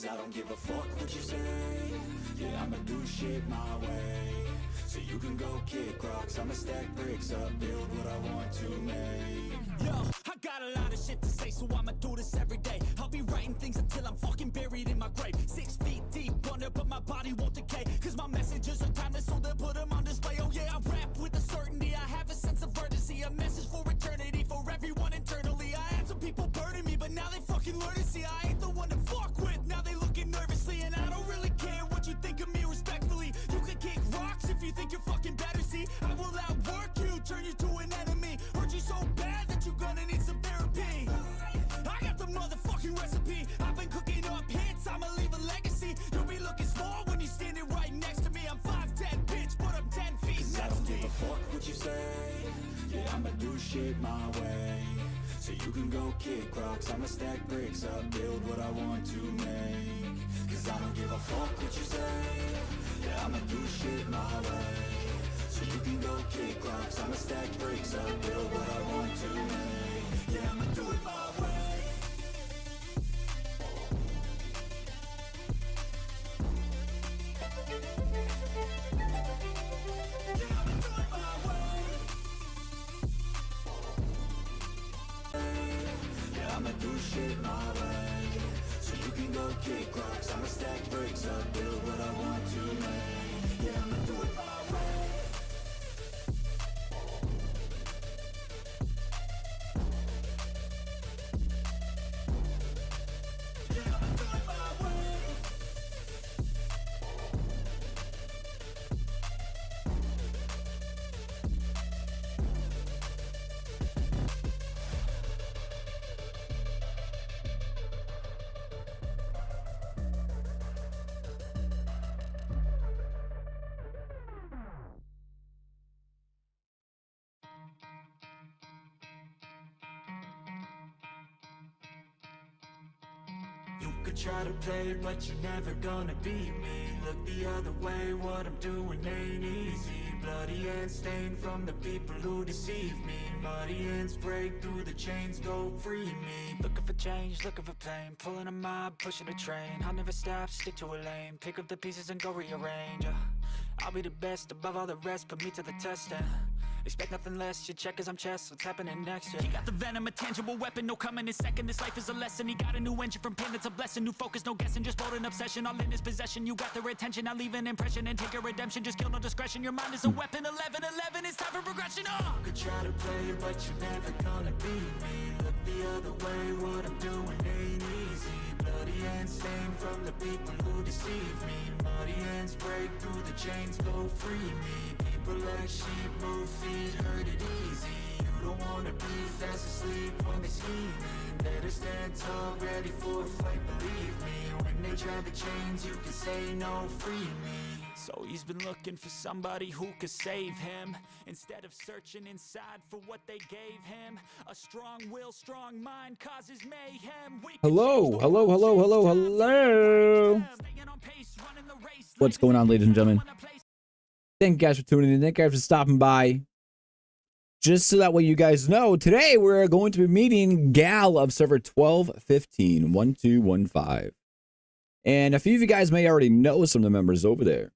Cause I don't give a fuck what you say. Yeah, I'ma do shit my way. So you can go kick rocks, I'ma stack bricks up, build what I want to make. Yo, I got a lot of shit to say, so I'ma do this every day. I'll be writing things until I'm fucking buried in my grave. 6 feet deep under, but my body won't decay. Cause my messages are timeless, so they'll put them on display. Oh yeah, I rap with a certainty, I have a sense of urgency. A message for eternity, for everyone internally. I had some people burning me, but now they fucking learn to see I ain't the one to fuck with. Now they looking nervously, and I don't really care what you think of me respectfully. You can kick rocks if you think you're fucking better. See, I will outwork you, turn you to an enemy. Hurt you so bad that you're gonna need some therapy. I got the motherfucking recipe. I've been cooking up hits, I'ma leave a legacy. You'll be looking small when you're standing right next to me. I'm 5'10", bitch, but I'm 10 feet. Cause I don't give a fuck what you say. Yeah, I'ma do shit my way. So you can go kick rocks, I'ma stack bricks up, build what I want to make. Cause I don't give a fuck what you say. Yeah, I'ma do shit my way. So you can go kick rocks, I'ma stack bricks up, build what I want to make. Yeah, I'ma do it my way. I'ma do shit my way. So you can go kick rocks, I'ma stack bricks up, build what I want to make. Yeah, I'ma do it my way. Yeah, I'ma do it my way. You could try to play, but you're never gonna beat me. Look the other way, what I'm doing ain't easy. Bloody hands stained from the people who deceive me. Muddy hands break through the chains, go free me. Looking for change, looking for pain. Pulling a mob, pushing a train. I'll never stop, stick to a lane. Pick up the pieces and go rearrange. I'll be the best above all the rest, put me to the test and expect nothing less, your check is I'm chess, what's happening next, yeah. He got the venom, a tangible weapon, no coming in second. This life is a lesson, he got a new engine from pain, that's a blessing. New focus, no guessing, just bold an obsession. All in his possession, you got their attention. I'll leave an impression and take your redemption. Just kill no discretion, your mind is a weapon. 11-11, it's time for progression, You could try to play, but you're never gonna beat me. Look the other way, what I'm doing ain't easy. Bloody hands stained from the people who deceive me. Muddy hands break through the chains, go free me. People like sheep move feet, hurt it easy. You don't wanna be fast asleep when they scheming. Better stand tall, ready for a fight, believe me. When they try the chains, you can say no, free me. So he's been looking for somebody who could save him, instead of searching inside for what they gave him. A strong will, strong mind causes mayhem. Hello. What's going on, ladies and gentlemen? Thank you guys for tuning in. Thank you guys for stopping by. Just so that way you guys know, today we're going to be meeting Gal of server 1215, 1215. And a few of you guys may already know some of the members over there.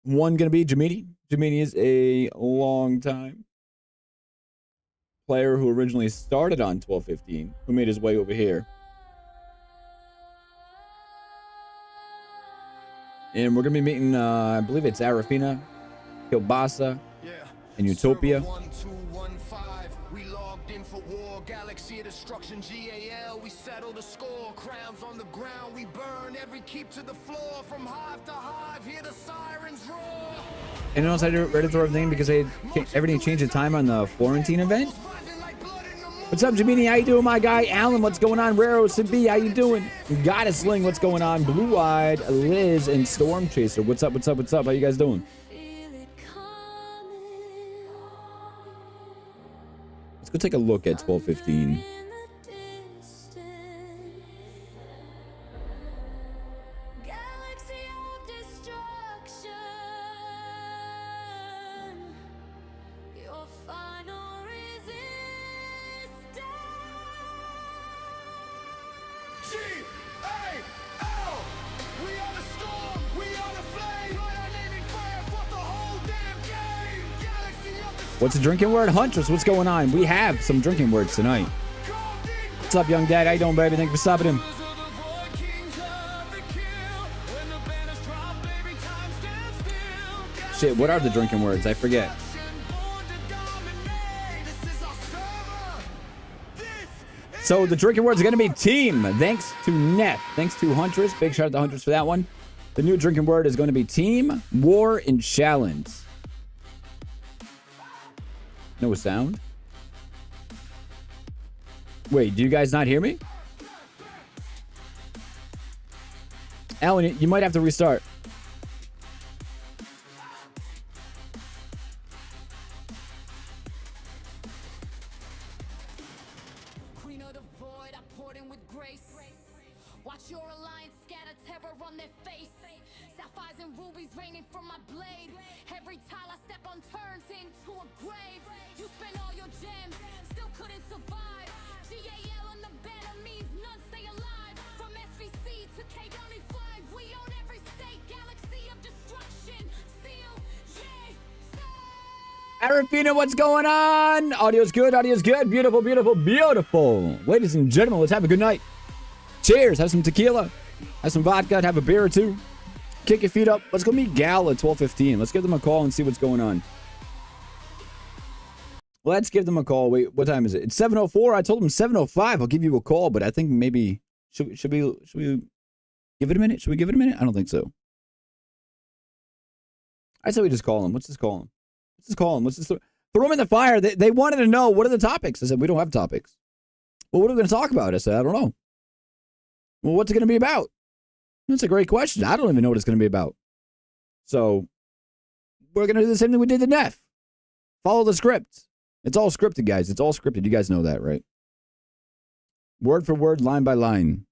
One going to be Jamini. Jamini is a long time player who originally started on 1215, who made his way over here. And we're going to be meeting, I believe it's Arafina, Kilbasa, and Utopia. 1215, we logged in for war, galaxy of destruction, GAL, we settle the score, crowns on the ground, we burn every keep to the floor, from hive to hive, hear the sirens roar. And also I read it through everything because everything changed the time on the Florentine event. What's up, Jamini? How you doing, my guy? Alan, what's going on? Raro B, how you doing? Goddess Sling, what's going on? Blue-Eyed, Liz, and Storm Chaser. What's up? How you guys doing? Let's go take a look at 1215. What's a drinking word? Huntress, what's going on? We have some drinking words tonight. What's up, young dad? How you doing, baby? Thank you for stopping in. Shit, what are the drinking words? I forget. So the drinking words are going to be team. Thanks to Neff. Thanks to Huntress. Big shout out to Huntress for that one. The new drinking word is going to be team, war, and challenge. No sound? Wait, do you guys not hear me? Alan, you might have to restart. Queen of the void, I poured in with grace. Watch your alliance scatter terror on their face. Sapphires and rubies raining from my blade. Every tile I step on turns into a grave. You spent all your gems, still couldn't survive. GAL on the banner means none stay alive. From SVC to K-95, we own every state. Galaxy of destruction, seal, yay, Arafina, what's going on? Audio's good, audio's good. Beautiful, beautiful, beautiful. Ladies and gentlemen, let's have a good night. Cheers, have some tequila, have some vodka, have a beer or two. Kick your feet up. Let's go meet Gal at 12:15. Let's give them a call and see what's going on. Let's give them a call. Wait, what time is it? It's 7:04. I told them 7:05. I'll give you a call, but I think maybe should we give it a minute? Should we give it a minute? I don't think so. I said we just call them. Let's just call them. Let's just call them. Let's just throw them in the fire. They wanted to know, what are the topics? I said, we don't have topics. Well, what are we going to talk about? I said, I don't know. Well, what's it going to be about? That's a great question. I don't even know what it's going to be about. So we're going to do the same thing we did to Neff. Follow the script. It's all scripted, guys. It's all scripted. You guys know that, right? Word for word, line by line.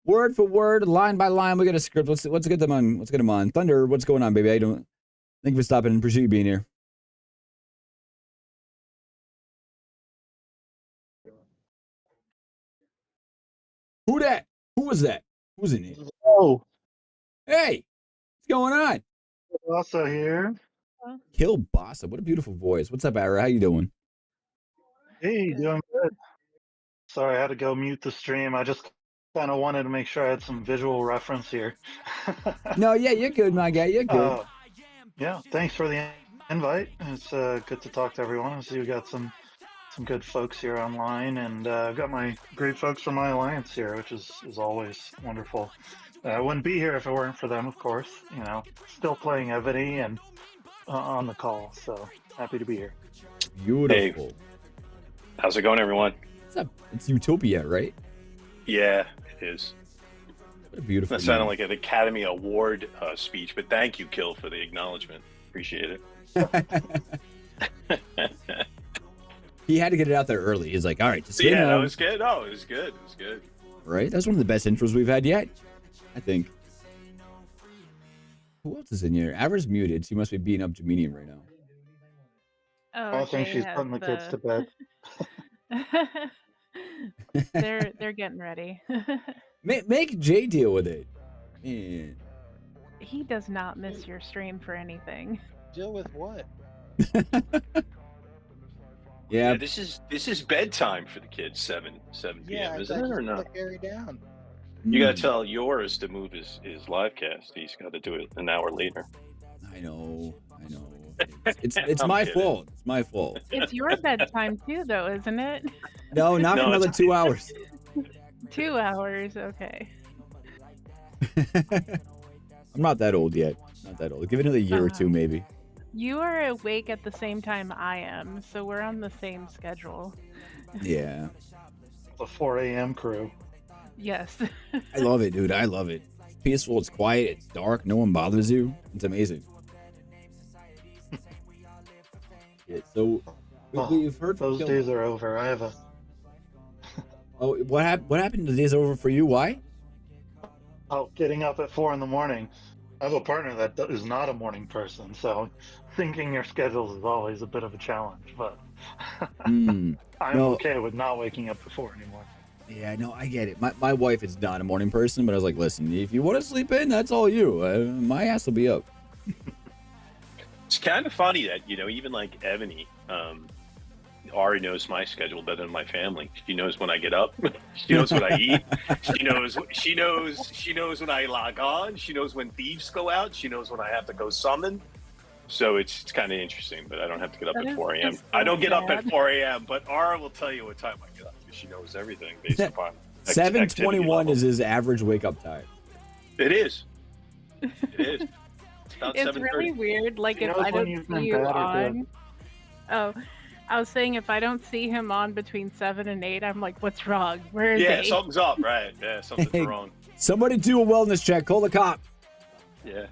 Word for word, line by line. We got a script. Let's get them on. Let's get them on. Thunder, what's going on, baby? I don't. Thank you for stopping. Appreciate you being here. Who that? Who was that? Who's in here? Oh, Hey, what's going on? also here. Kilbasa, what a beautiful voice. What's up, Ara? How you doing? Hey, doing good. Sorry, I had to go mute the stream. I just kind of wanted to make sure I had some visual reference here. No, yeah, you're good, my guy. You're good. Yeah, thanks for the invite. It's good to talk to everyone. I see we got some good folks here online, and I've got my great folks from my alliance here, which is always wonderful. I wouldn't be here if it weren't for them, of course. You know, still playing Evony and on the call, so happy to be here. Beautiful. Hey, how's it going, everyone? What's up? It's Utopia, right? Yeah, it is. What a beautiful. That sounded like an Academy Award speech, but thank you, Kill, for the acknowledgement. Appreciate it. He had to get it out there early. He's like, all right, just yeah, that was good. Oh, it was good. It was good. Right? That's one of the best intros we've had yet, I think. Who else is in here? Avra's muted, so he must be beating up Jaminian right now. I think she's putting the kids to bed. They're getting ready. Make Jay deal with it. Man. He does not miss your stream for anything. Deal with what? Yeah. This is bedtime for the kids, 7 p.m. Isn't it or not? Carry down. You gotta tell yours to move his live cast. He's got to do it an hour later. I know. It's my fault. It's my fault. It's your bedtime too, though, isn't it? No, not for another 2 hours. 2 hours, okay. I'm not that old yet. Not that old. Give it another year or two, maybe. You are awake at the same time I am, so we're on the same schedule. Yeah. The 4 a.m. crew. Yes. I love it, dude. I love it. It's peaceful. It's quiet. It's dark. No one bothers you. It's amazing. Yeah, so we've heard from those days are over. I have a. Oh, what happened? The days are over for you? Why? Oh, getting up at 4 in the morning. I have a partner that is not a morning person, so syncing your schedules is always a bit of a challenge. But I'm okay with not waking up at 4 anymore. Yeah, no, I get it. My wife is not a morning person, but I was like, listen, if you want to sleep in, that's all you. My ass will be up. It's kind of funny that, even like Evony, Ari knows my schedule better than my family. She knows when I get up. She knows what I eat. She knows when I log on. She knows when thieves go out. She knows when I have to go summon. So it's kind of interesting, but I don't have to get up at 4 a.m. That's so I don't get up at sad. 4 a.m., but Ara will tell you what time I get up because she knows everything based upon 7:21 is his average wake up time. It is. It is. It's about It's 7:30. really weird. Like She if knows I when don't you've see been you bad or good. on. Oh, I was saying if I don't see him on between 7 and 8, I'm like, what's wrong? Where is Yeah, he? something's up, right? Yeah, something's wrong. Somebody do a wellness check. Call the cop. Yeah.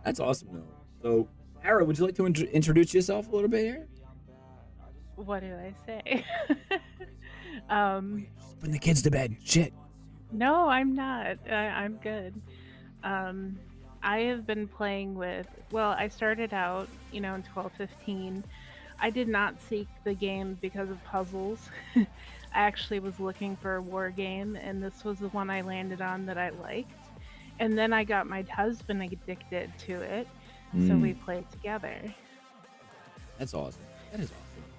That's awesome, though. So, Ara, would you like to introduce yourself a little bit here? What do I say? Just putting the kids to bed. Shit. No, I'm not. I'm good. I have been playing with. Well, I started out, in 1215. I did not seek the game because of puzzles. I actually was looking for a war game, and this was the one I landed on that I liked. And then I got my husband addicted to it, so we played together. That's awesome. That is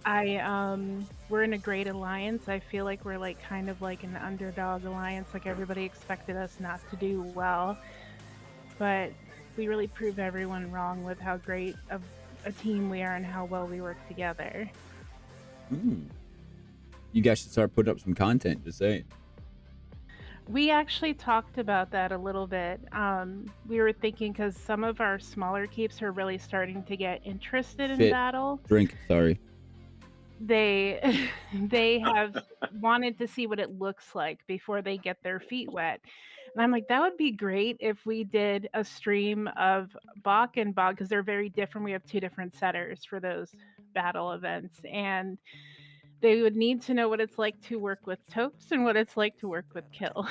awesome. We're in a great alliance. I feel like we're like kind of like an underdog alliance. Like everybody expected us not to do well, but we really prove everyone wrong with how great of a team we are and how well we work together. You guys should start putting up some content. Just saying. We actually talked about that a little bit. We were thinking because some of our smaller keeps are really starting to get interested in Shit. battle. Drink. Sorry. They have wanted to see what it looks like before they get their feet wet. And I'm like, that would be great if we did a stream of Bach and Bog because they're very different. We have 2 different setters for those battle events, and they would need to know what it's like to work with Topes and what it's like to work with Kill.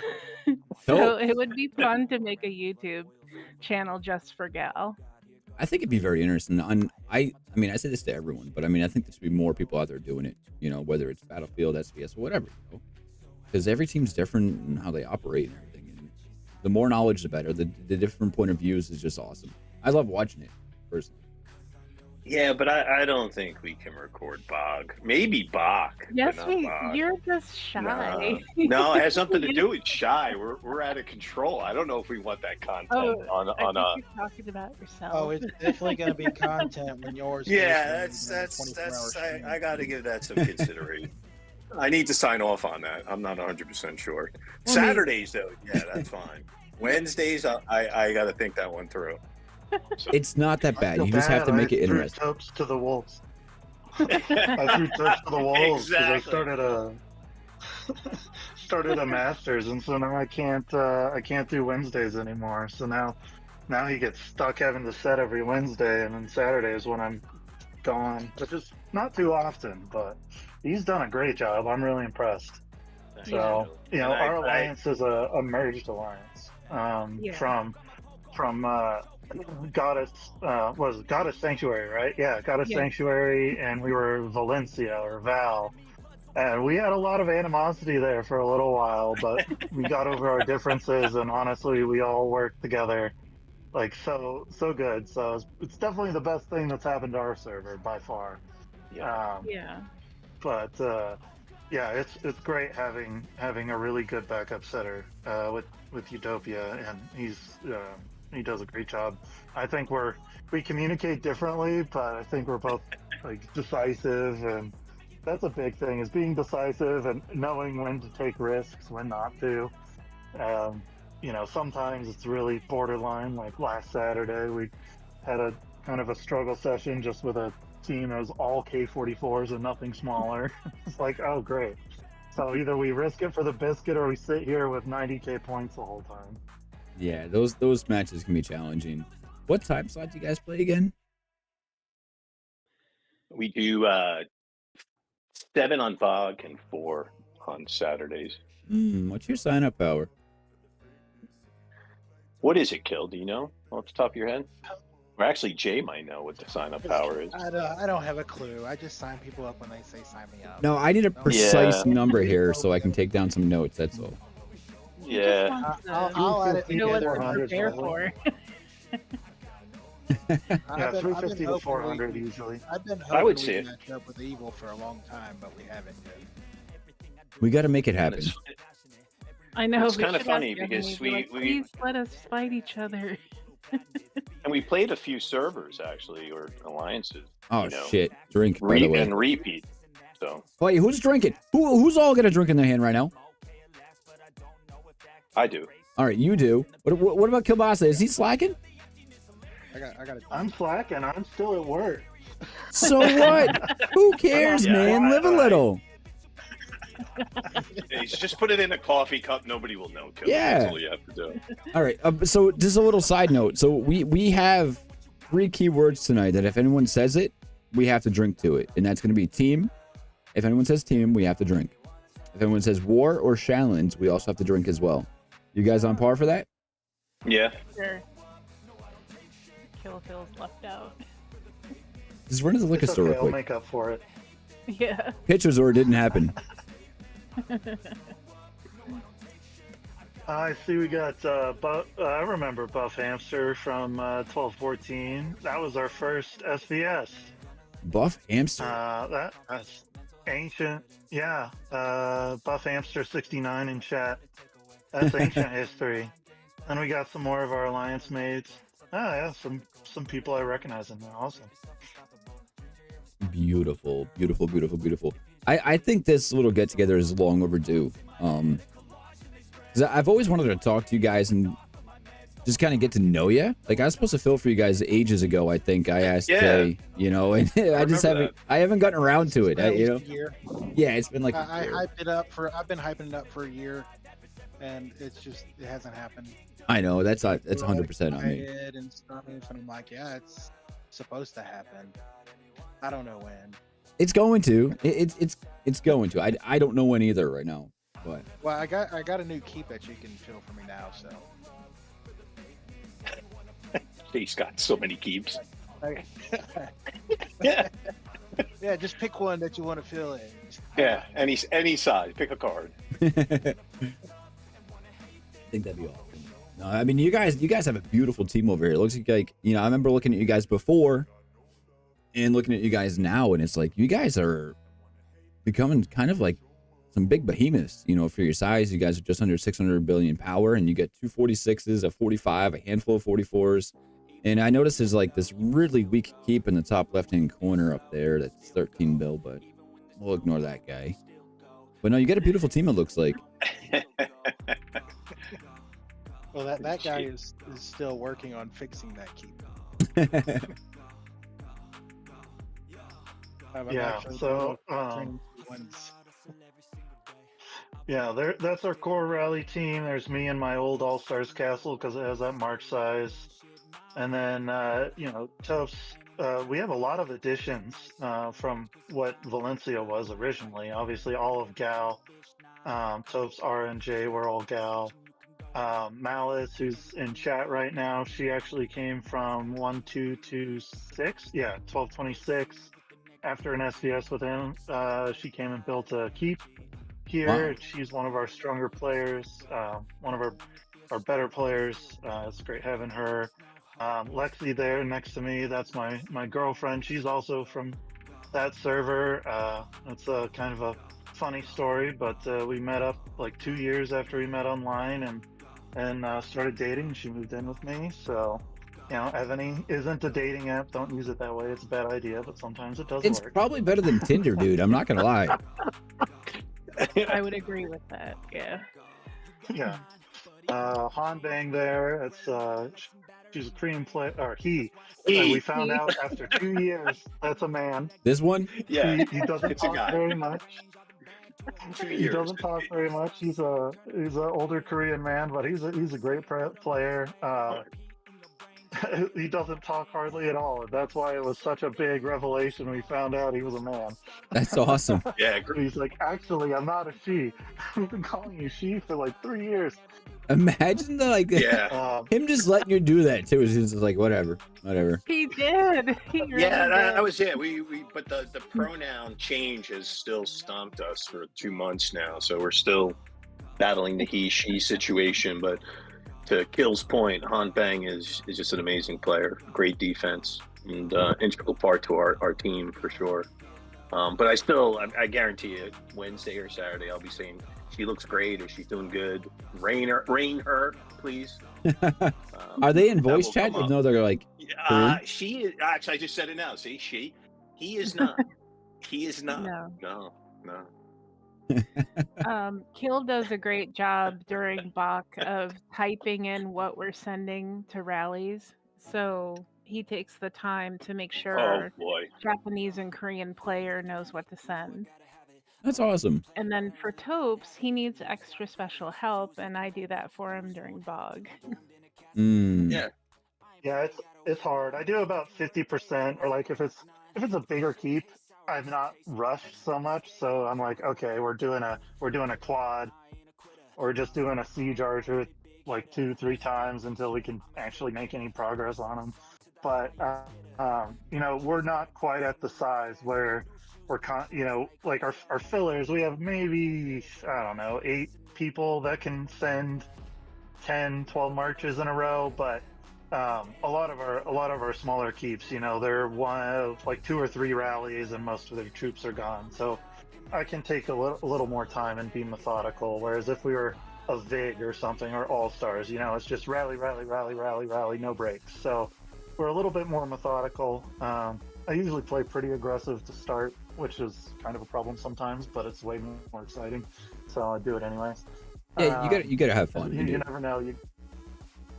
So it would be fun to make a YouTube channel just for Gal. I think it'd be very interesting. I mean, I say this to everyone, but I mean, I think there should be more people out there doing it. Whether it's Battlefield, SVS, or whatever. Because every team's different in how they operate and everything. And the more knowledge, the better. The different point of views is just awesome. I love watching it personally. Yeah, but I don't think we can record Bog. Maybe Bach. Yes, but not Bog. you're just shy. No, it has something to do with shy. We're out of control. I don't know if we want that content on I think a. you're talking about yourself. Oh, it's definitely going to be content when yours. Yeah, goes that's in the 24-hour stream. I got to give that some consideration. I need to sign off on that. I'm not 100% sure. Saturdays though, yeah, that's fine. Wednesdays, I got to think that one through. So. It's not that bad. You just have to make it interesting. I threw Topes to the wolves. I threw Topes to the wolves because Exactly. I started a Masters, and so now I can't do Wednesdays anymore. So now he gets stuck having to set every Wednesday, and then Saturday is when I'm gone, which is not too often, but he's done a great job. I'm really impressed. So our alliance is a merged alliance from Goddess Goddess Sanctuary, right? Yeah, Goddess Sanctuary, and we were Valencia or Val, and we had a lot of animosity there for a little while, but we got over our differences, and honestly, we all worked together like so good. So it's definitely the best thing that's happened to our server by far. But it's great having a really good backup setter with Utopia, and he does a great job. I think we communicate differently, but I think we're both like decisive, and that's a big thing, is being decisive and knowing when to take risks, when not to. Sometimes it's really borderline. Like last Saturday, we had a kind of a struggle session just with a team that was all K44s and nothing smaller. It's like, oh great. So either we risk it for the biscuit or we sit here with 90k points the whole time. Yeah, those matches can be challenging. What time slot do you guys play again? We do 7 on Bog and 4 on Saturdays. What's your sign up power? What is it, Kill? Do you know off the top of your head? Or actually, Jay might know what the sign-up power is. I don't have a clue. I just sign people up when they say sign me up. No, I need a Don't- precise Yeah. number here so I can take down some notes. That's all. He just Yeah. wants to I'll add it know what to 400 prepare probably. for. Yeah, 350 to 400 usually. I've been I would hoping say we it. match up with Evil for a long time, but we haven't yet. We got to make it happen. It's, I know. It's we kinda should funny ask because Evony, be like, we- please let us fight each other. and we played a few servers actually, or alliances. Oh you know, shit! Drink by the way. and repeat. So Wait, who's drinking? Who's all got a drink in their hand right now? I do. All right, you do. What about Kilbasa? Is he slacking? I got it. I'm slacking. I'm still at work. So what? Who cares, Yeah, man? Live a little. He's just put it in a coffee cup. Nobody will know. Kill. Yeah. That's all you have to do. All right. So just a little side note. So we have 3 key words tonight that if anyone says it, we have to drink to it, and that's going to be team. If anyone says team, we have to drink. If anyone says war or challenge, we also have to drink as well. You guys on par for that? Yeah. Sure. Kill feels left out. Just run to the liquor It's store okay, real I'll quick. make up for it. Yeah. Pitchers or it didn't happen. I see we got, I remember Buff Hamster from 1214. That was our first SVS. Buff hamster. That's ancient. Yeah. Buff Hamster 69 in chat. That's ancient history. And we got some more of our alliance mates. Oh yeah, some people I recognize in there. Awesome. Beautiful, beautiful, beautiful, beautiful. I think this little get together is long overdue. 'Cause I've always wanted to talk to you guys and just kind of get to know you. Like I was supposed to fill for you guys ages ago. I think I asked Yeah. Jay, you know, and I just haven't. I haven't gotten around to it. At You know, least a year. yeah, it's been like. I hyped it up for. I've been hyping it up for a year, and it hasn't happened. I know that's 100% on I me. did and stuff, and I'm like, yeah, it's supposed to happen. I don't know when. It's going to. It's going to. I don't know when either right now. But Well, I got a new keep that you can fill for me now. So He's got so many keeps. I- Yeah. yeah, just pick one that you want to fill in. Yeah. Any size. Pick a card. I think that'd be awesome. No, I mean you guys have a beautiful team over here. It looks like you know, I remember looking at you guys before and looking at you guys now, and it's like you guys are becoming kind of like some big behemoths, you know, for your size. You guys are just under 600 billion power, and you get 246s, a 45, a handful of 44s. And I noticed there's like this really weak keep in the top left-hand corner up there that's 13 bill, but we'll ignore that guy. But no, you got a beautiful team, it looks like. Well, that guy is still working on fixing that keep. I'm Yeah, actually so, training ones. Yeah, that's our core rally team. There's me and my old All Stars Castle because it has that march size. And then, you know, Topes, we have a lot of additions from what Valencia was originally. Obviously, all of Gal, Topes, R, and J were all Gal. Malice, who's in chat right now, she actually came from 1226. Yeah, 1226. After an SVS with him, she came and built a keep here. Wow. She's one of our stronger players, one of our better players. It's great having her. Lexi there next to me, that's my girlfriend. She's also from that server. It's a kind of a funny story, but we met up like 2 years after we met online and started dating. She moved in with me, so you know, Evony isn't a dating app. Don't use it that way. It's a bad idea, but sometimes it does It's work. probably better than Tinder, dude. I'm not gonna lie. I would agree with that. Yeah. Yeah. Han Bang there. It's she's a Korean player, or he. We found out after 2 years that's a man. This one? Yeah. He doesn't It's a talk guy. very much. 2 He years. doesn't talk very much. He's an older Korean man, but he's a great player. He doesn't talk hardly at all. That's why it was such a big revelation when we found out he was a man. That's awesome. Yeah. Great. He's like, actually, I'm not a she. We've been calling you she for like 3 years. Imagine the like Yeah. him just letting you do that too. It's just like whatever. He did. He really Yeah, that did. was it. But the pronoun change has still stumped us for 2 months now, so we're still battling the he/she situation. But to Kill's point, Han Bang is just an amazing player, great defense, and integral part to our team for sure. But I guarantee you, Wednesday or Saturday, I'll be saying she looks great or she's doing good. Rain her, please. Are they in that voice will chat? come up. No, they're like She is actually. I just said it now. See, he is not. He is not. No. No. Kill does a great job during Bach of typing in what we're sending to rallies. So he takes the time to make Oh sure boy. Japanese and Korean player knows what to send. that's awesome. And then for Topes, he needs extra special help, and I do that for him during Bog. Yeah. Yeah, it's hard. I do about 50%, or like if it's a bigger keep, I'm not rushed so much. So I'm like, okay, we're doing a quad, or just doing a siege archer like 2-3 times until we can actually make any progress on them. But we're not quite at the size where like our fillers. We have maybe, I don't know, 8 people that can send 10-12 marches in a row, but a lot of our smaller keeps, they're like 2 or 3 rallies and most of their troops are gone. So I can take a little more time and be methodical. Whereas if we were a VIG or something, or All Stars, it's just rally, no breaks. So we're a little bit more methodical. I usually play pretty aggressive to start, which is kind of a problem sometimes, but it's way more exciting. So I do it anyways. Yeah, you gotta have fun. You never know.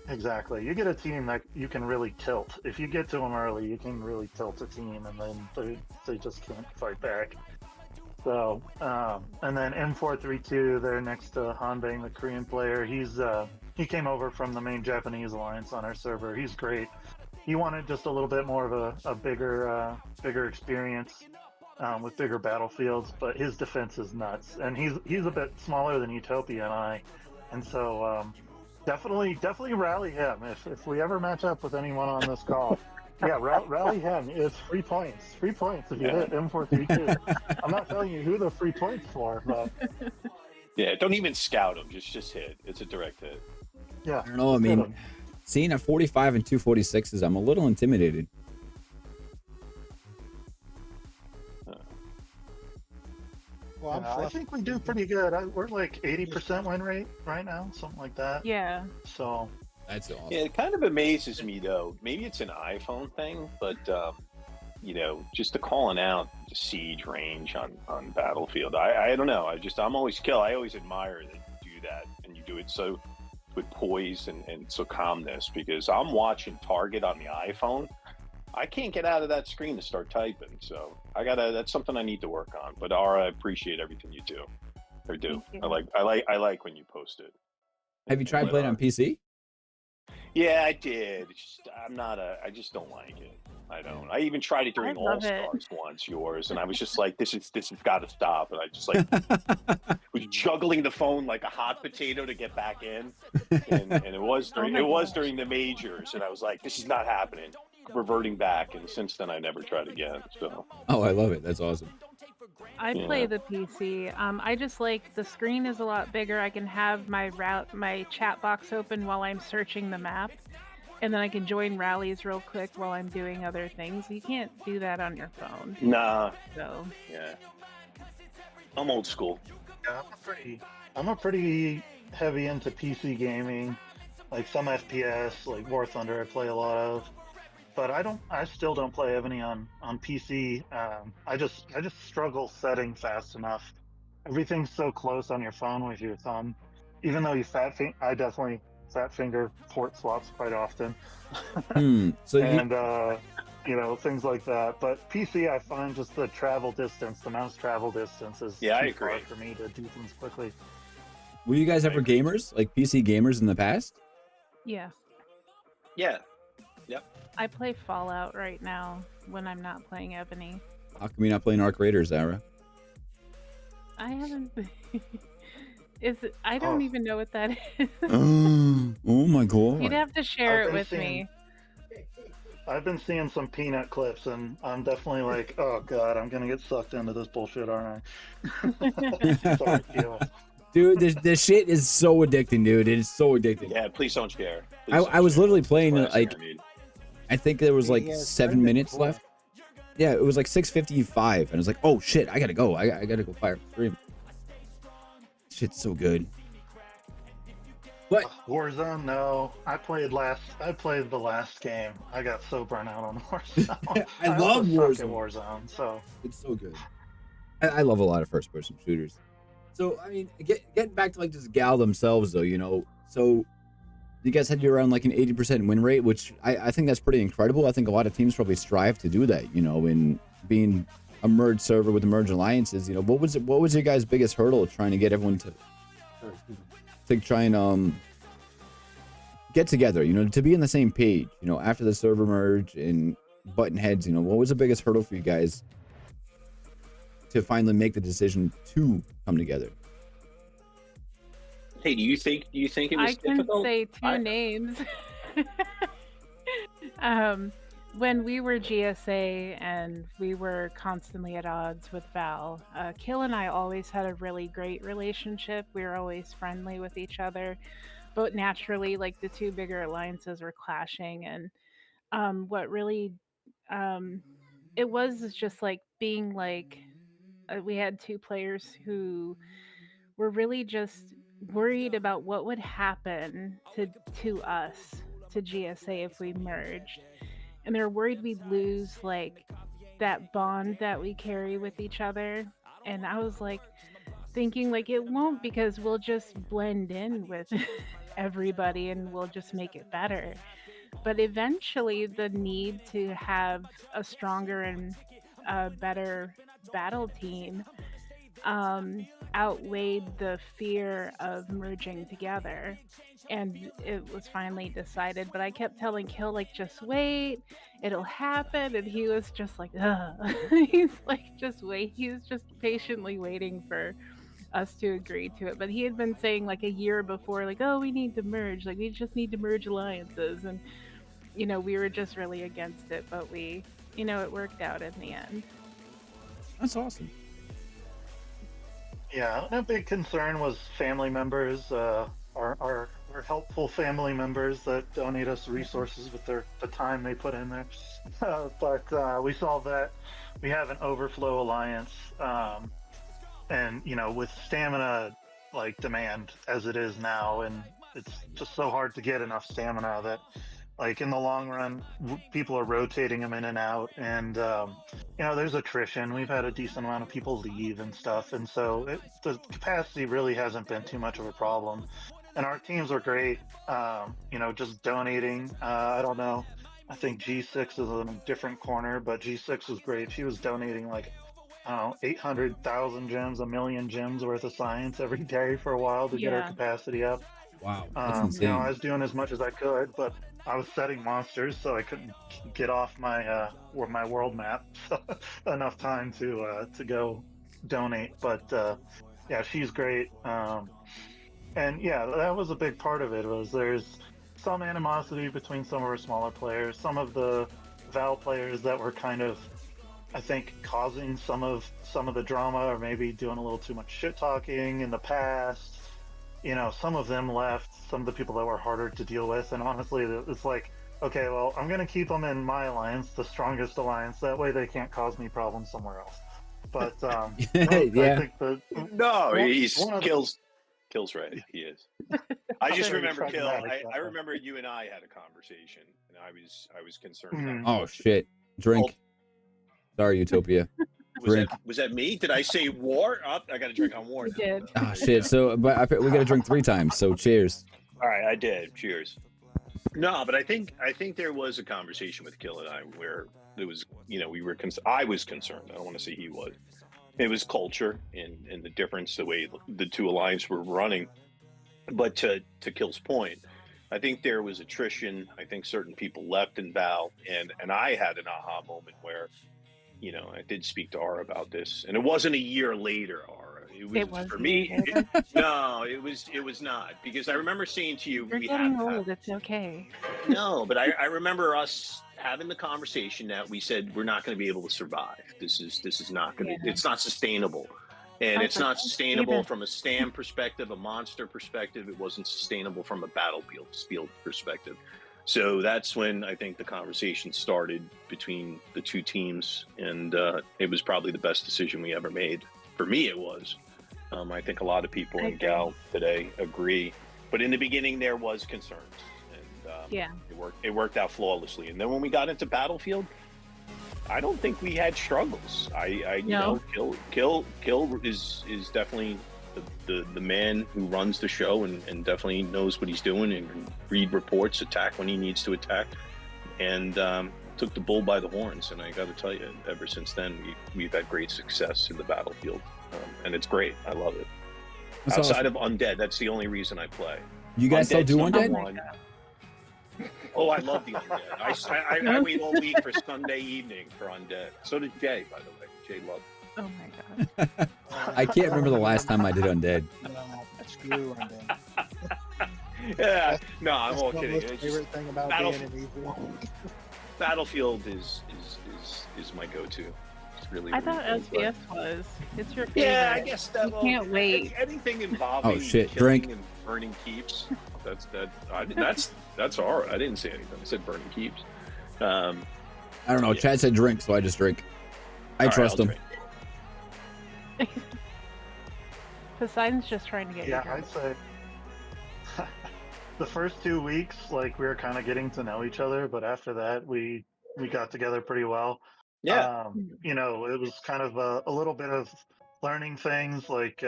Exactly. You get a team that you can really tilt. If you get to them early, you can really tilt a team, and then they just can't fight back. So, and then M432, they're next to Hanbang, the Korean player. He came over from the main Japanese alliance on our server. He's great. He wanted just a little bit more of a bigger experience with bigger battlefields, but his defense is nuts, and he's a bit smaller than Utopia and I, and so definitely rally him if we ever match up with anyone on this call. Yeah, rally him. It's free points if you hit M432. I'm not telling you who the free points for, but Yeah, don't even scout him. Just hit. It's a direct hit. yeah. I don't know. I mean, seeing a 45 and 246s, I'm a little intimidated. Well, I think we do pretty good. We're like 80% win rate right now, something like that. Yeah. So That's awesome. Yeah, it kind of amazes me though. Maybe it's an iPhone thing, but just the calling out the siege range on Battlefield. I don't know. I'm always Kill. I always admire that you do that, and you do it so with poise and so calmness, because I'm watching Target on the iPhone. I can't get out of that screen to start typing, so that's something I need to work on. But Ara, I appreciate everything you do. Or do. Thank you. I like when you post it. Have you tried playing on PC? Yeah, I did. It's just, I just don't like it. I don't. I even tried it during I All love it. Stars once, yours, and I was just like, this has got to stop. And I just like was juggling the phone like a hot potato to get back in, and it was during the majors, and I was like, this is not happening. Reverting back, and since then I never tried again. So. Oh, I love it. That's awesome. I play the PC. I just like the screen is a lot bigger. I can have my chat box open while I'm searching the map, and then I can join rallies real quick while I'm doing other things. You can't do that on your phone. Nah. So Yeah. I'm old school. yeah, I'm a pretty heavy into PC gaming, like some FPS, like War Thunder. I play a lot of. But I still don't play Evony on PC. I just struggle setting fast enough. Everything's so close on your phone with your thumb. Even though I definitely fat finger port swaps quite often. So and things like that. But PC, I find just the mouse travel distance is I too agree. far for me to do things quickly. were you guys ever gamers, like PC gamers in the past? yeah, Yeah. I play Fallout right now when I'm not playing Ebony. How come you're not playing Arc Raiders, Zara? I haven't. I Oh, don't even know what that is. Oh my You'd god. have to share I've it been with seeing me. I've been seeing some peanut clips, and I'm definitely like, oh god, I'm gonna get sucked into this bullshit, aren't I? Sorry, TOS. Dude, this shit is so addicting, dude. It is so addicting. Yeah, please don't share. Please I don't was share. literally That's playing the last thing like I need. I think there was like Yeah, 7 minutes left. Yeah, it was like 6:55, and I was like, oh shit, I gotta go. I gotta go fire the stream. Shit's so good. But Warzone, no. I played the last game. I got so burnt out on Warzone. I also love suck at Warzone. Warzone, so It's so good. I love a lot of first-person shooters. So I mean, getting back to like just Gal themselves, though, you know. So you guys had you around like an 80% win rate, which I think that's pretty incredible. I think a lot of teams probably strive to do that, you know, in being a merged server with the merged alliances. You know, what was your guys' biggest hurdle trying to get everyone to try and get together, you know, to be on the same page, you know, after the server merge and button heads, you know, what was the biggest hurdle for you guys to finally make the decision to come together? Hey, do you think it was I can difficult? say two names. When we were GSA and we were constantly at odds with Val, Kill and I always had a really great relationship. We were always friendly with each other, but naturally, like the two bigger alliances were clashing. And what really, it was just like being like, we had two players who were really just worried about what would happen to us, to GSA, if we merged, and they're worried we'd lose like that bond that we carry with each other. And I was like thinking like it won't, because we'll just blend in with everybody and we'll just make it better. But eventually the need to have a stronger and a better battle team outweighed the fear of merging together, and it was finally decided. But I kept telling Kill, like, just wait, it'll happen, and he was just like, ugh. He's like, just wait. He was just patiently waiting for us to agree to it. But he had been saying like a year before, like, oh, we need to merge, like we just need to merge alliances, and you know, we were just really against it, but we, you know, it worked out in the end. That's awesome. yeah, a big concern was family members, our helpful family members that donate us resources with the time they put in there. But we solved that. We have an overflow alliance, and you know, with stamina like demand as it is now, and it's just so hard to get enough stamina that, like, in the long run, people are rotating them in and out, and you know, there's attrition. We've had a decent amount of people leave and stuff, and so the capacity really hasn't been too much of a problem. And our teams are great. You know, just donating. I don't know. I think G6 is in a different corner, but G6 was great. She was donating like, I don't know, 800,000 gems, a million gems worth of science every day for a while to get her Yeah. capacity up. Wow, that's You know, insane. I was doing as much as I could, but I was setting monsters, so I couldn't get off my my world map enough time to go donate. But yeah, she's great. And yeah, that was a big part of it. Was there's some animosity between some of our smaller players, some of the Val players that were kind of, I think, causing some of the drama, or maybe doing a little too much shit talking in the past. You know, some of them left, some of the people that were harder to deal with, and honestly, it's like, okay, well, I'm gonna keep them in my alliance, the strongest alliance. That way, they can't cause me problems somewhere else. But no, Yeah. I think No, one- he's one of the- kills right. He is. I just Very remember Kill. pragmatic, I remember you and I had a conversation, and I was concerned. Mhm. About Oh shit. Drink. Sorry, Utopia. Drink. Was that me? Did I say war? Oh, I got to drink on war. We now. did. Oh shit. So, but we gotta drink 3 times. So cheers. All right, I did. Cheers. No, but I think there was a conversation with Kill and I where it was, you know, I was concerned. I don't want to say he was. It was culture and the difference, the way the two alliances were running. But to Kill's point, I think there was attrition. I think certain people left in Val, and I had an aha moment where, you know, I did speak to R about this, and it wasn't a year later, R. It was for me. No, it was not, because I remember saying to you, You're we getting have old. It's okay. no, but I remember us having the conversation that we said we're not going to be able to survive. This is not going to. Yeah. It's not sustainable, and I it's was not like, sustainable David. from a stand perspective, a monster perspective. It wasn't sustainable from a battlefield perspective. So that's when I think the conversation started between the two teams, and it was probably the best decision we ever made. For me, it was. I think a lot of people I in agree. Gal today agree, but in the beginning there was concerns, and Yeah. it worked out flawlessly. And then when we got into Battlefield, I don't think we had struggles. You No. know, Kill is definitely the man who runs the show and definitely knows what he's doing and can read reports, attack when he needs to attack, and took the bull by the horns. And I got to tell you, ever since then, we've had great success in the Battlefield, and it's great. I love it. That's Outside awesome. of Undead, that's the only reason I play. You guys still do number Undead? one. Oh, I love the Undead. I wait all week for Sunday evening for Undead. So did Jay, by the way. Jay loved it. Oh my god. I can't remember the last time I did Undead. No, screw Undead. Yeah, no, I'm That's all my kidding. most It's just favorite thing about Battle- being an evil. Battlefield is my go-to. It's really. I really thought cool, but- SBS was. It's your favorite. Yeah, I guess that. You can't wait. Anything involving Oh, shit, killing drink. and burning keeps. That's all right. I didn't say anything. I said burning keeps. I don't know. Yeah. Chad said drink, so I just drink. I All right, trust I'll him. drink. Poseidon's just trying to get you Yeah, drunk. I'd say the first 2 weeks, like we were kind of getting to know each other, but after that, we got together pretty well. Yeah. You know, it was kind of a little bit of learning things, like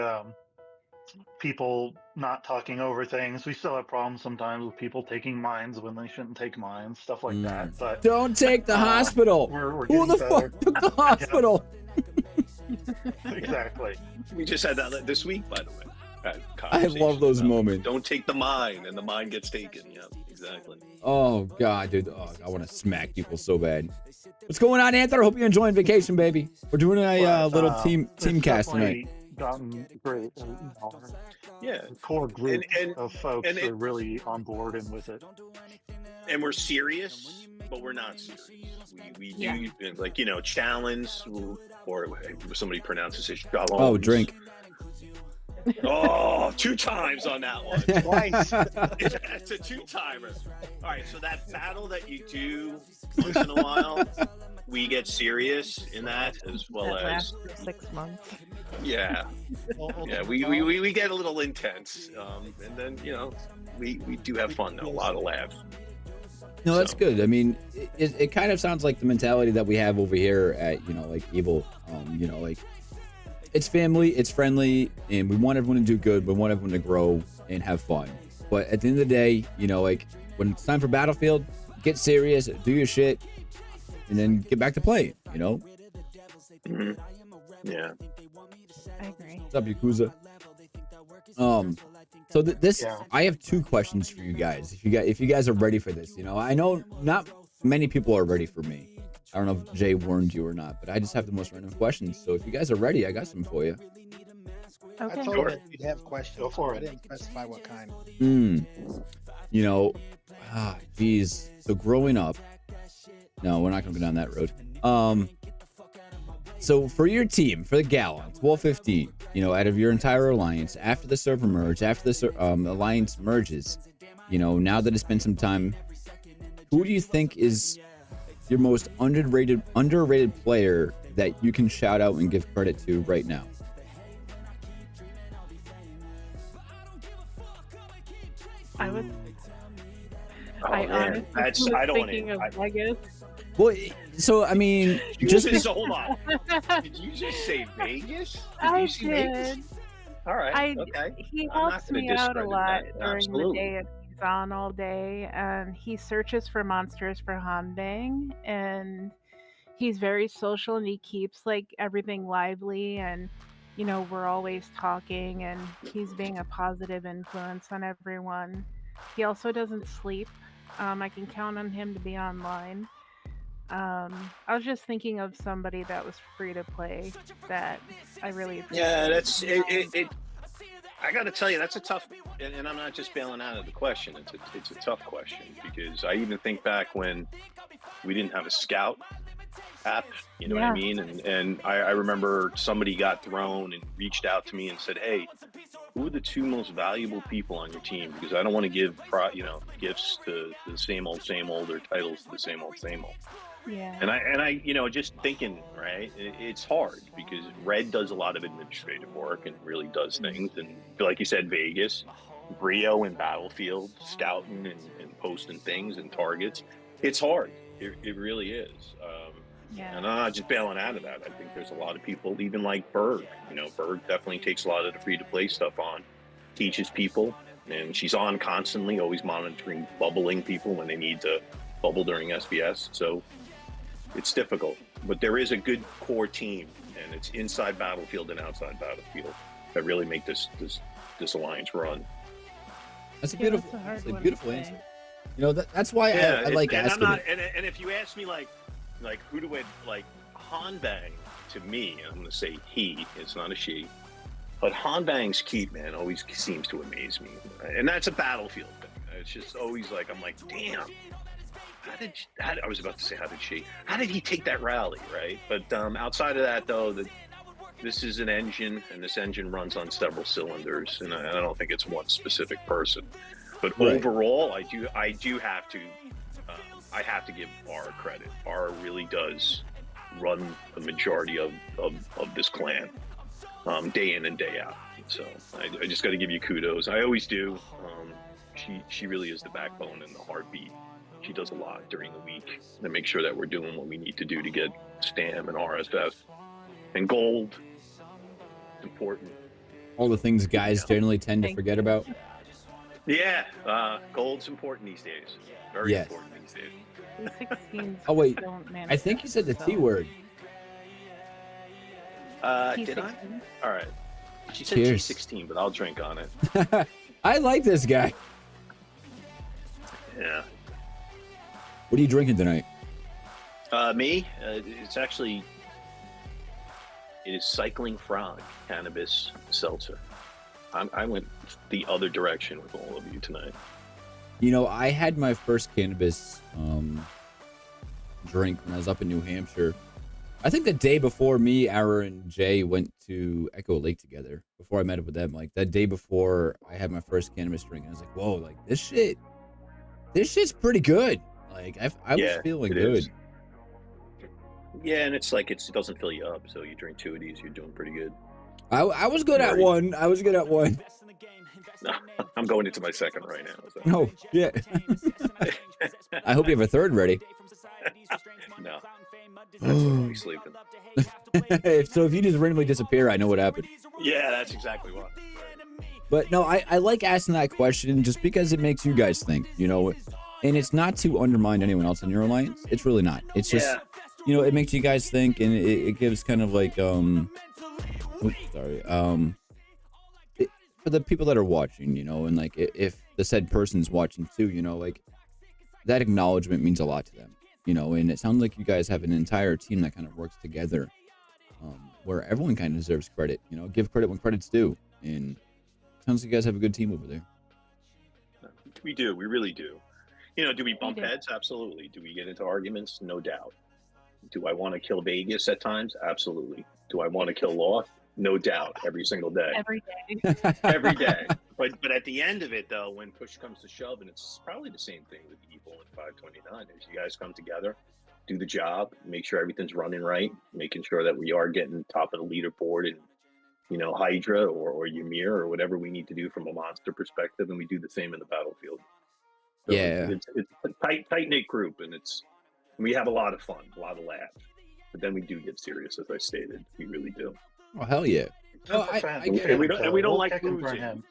people not talking over things. We still have problems sometimes with people taking mines when they shouldn't take mines, stuff like that. But Don't take the hospital. we're Who getting the better. fuck took the hospital? Exactly. We just had that this week, by the way. I love those moments. Don't take the mine, and the mine gets taken. Yeah, exactly. Oh god, dude. Oh, I want to smack people so bad. What's going on, Anthony? I hope you're enjoying vacation, baby. We're doing a But, little team it's cast tonight. definitely gotten great. You know, Yeah, the core group And- of folks and it- are really on board and with it. and we're serious, but we're not serious. We do Yeah. like challenge, or somebody pronounces it shalom. Oh, drink. Oh, 2 times on that one. Twice. It's a 2-timer. All right, so that battle that you do once in a while, we get serious in that, as well That as lasts for 6 months. yeah, we get a little intense, and then we do have fun though, a lot of laughs. No, that's So- good. I mean, it kind of sounds like the mentality that we have over here at like Evil. Like it's family, it's friendly, and we want everyone to do good. We want everyone to grow and have fun. But at the end of the day, like when it's time for Battlefield, get serious, do your shit, and then get back to play. Mhm. Yeah. I agree. What's up, Yakuza? So this, Yeah. I have 2 questions for you guys. If you guys are ready for this, I know not many people are ready for me. I don't know if Jay warned you or not, but I just have the most random questions. So if you guys are ready, I got some for you. I Okay. told Sure. you you'd have questions. Go for I it. didn't specify what kind. Geez. So growing up, no, we're not gonna go down that road. So for your team, for the Gal on 1215, out of your entire alliance, after the server merge, after the alliance merges, now that it's been some time, who do you think is your most underrated player that you can shout out and give credit to right now? I would. Oh, I man. honestly was I don't want thinking to. of Vegas. Well, so I mean, just Hold on. Did you just say Vegas? Did I you see Vegas? did. All right. I Okay. He I'm not helps gonna me out a discredit lot that. during Absolutely. the day, and he's on all day, and he searches for monsters for Hanbang, and he's very social, and he keeps like everything lively, and we're always talking, and he's being a positive influence on everyone. He also doesn't sleep. I can count on him to be online. I was just thinking of somebody that was free to play that I really appreciate. Yeah, that's it. I got to tell you, that's a tough, and I'm not just bailing out of the question. It's a tough question because I even think back when we didn't have a scout app, you know what I Yeah. mean? And I remember somebody got thrown and reached out to me and said, "Hey, who are the two most valuable people on your team? Because I don't want to give gifts to the same old, or titles to the same old, same old." Yeah. And I, just thinking, right? It's hard because Red does a lot of administrative work and really does things. And like you said, Vegas, Brio and Battlefield, scouting and posting things and targets. It's hard. It really is. Yeah. And I'm not just bailing out of that. I think there's a lot of people, even like Berg. Berg definitely takes a lot of the free-to-play stuff on, teaches people, and she's on constantly, always monitoring bubbling people when they need to bubble during SBS. So it's difficult, but there is a good core team, and it's inside Battlefield and outside Battlefield that really make this alliance run. That's a Yeah, beautiful, that's a hard that's a one to beautiful say. answer. That's why I like and asking. and if you ask me like who do I like, Hanbang to me, I'm going to say he. It's not a she, but Hanbang's keep, man, always seems to amaze me, and that's a Battlefield thing. It's just always like I'm like, damn. I was about to say, how did he take that rally, right? But outside of that, though, this is an engine, and this engine runs on several cylinders, and I don't think it's one specific person. But Right. overall, I do have to, I have to give R credit. R really does run the majority of this clan, day in and day out. So I just got to give you kudos. I always do. She really is the backbone and the heartbeat. She does a lot during the week to make sure that we're doing what we need to do to get STAM and RSF and gold. It's important. All the things guys generally tend to Thank forget you. about. Yeah, gold's important these days. Very Yes. important these days. The 16s Oh, wait. don't manage I think you said the it, T so- word. Did I? T16. All right. She said Cheers. T16, but I'll drink on it. I like this guy. Yeah. What are you drinking tonight? Me? It's actually, it is Cycling Frog Cannabis Seltzer. I went the other direction with all of you tonight. I had my first cannabis drink when I was up in New Hampshire. I think the day before me, Ara, and Jay went to Echo Lake together. Before I met up with them, like that day before I had my first cannabis drink, and I was like, "Whoa! Like this shit's pretty good." Like I was feeling it good. is. Yeah, and it's like it doesn't fill you up, so you drink two of these, you're doing pretty good. I was good at one. I was good at one. No, I'm going into my second right now. So. Oh yeah. I hope you have a third ready. No, that's when I'll be sleeping. So if you just randomly disappear, I know what happened. Yeah, that's exactly what. But no, I like asking that question just because it makes you guys think, and it's not to undermine anyone else in your alliance. It's really not. It's just, it makes you guys think, and it gives kind of like, for the people that are watching, and like if the said person's watching too, like that acknowledgement means a lot to them, and it sounds like you guys have an entire team that kind of works together, where everyone kind of deserves credit, give credit when credit's due, and it sounds like you guys have a good team over there. We do. We really do. Do we bump do. heads? Absolutely. Do we get into arguments? No doubt. Do I want to kill Vegas at times? Absolutely. Do I want to kill Loth? No doubt. Every single day. Every day. Every day. But at the end of it, though, when push comes to shove, and it's probably the same thing with Evil and 529, is you guys come together, do the job, make sure everything's running right, making sure that we are getting top of the leaderboard and, Hydra or Ymir or whatever we need to do from a monster perspective, and we do the same in the battlefield. So Yeah. It's a tight-knit group, and we have a lot of fun, a lot of laughs. But then we do get serious, as I stated. We really do. Oh hell yeah! No, I get And it. we don't like kicking for losing. him.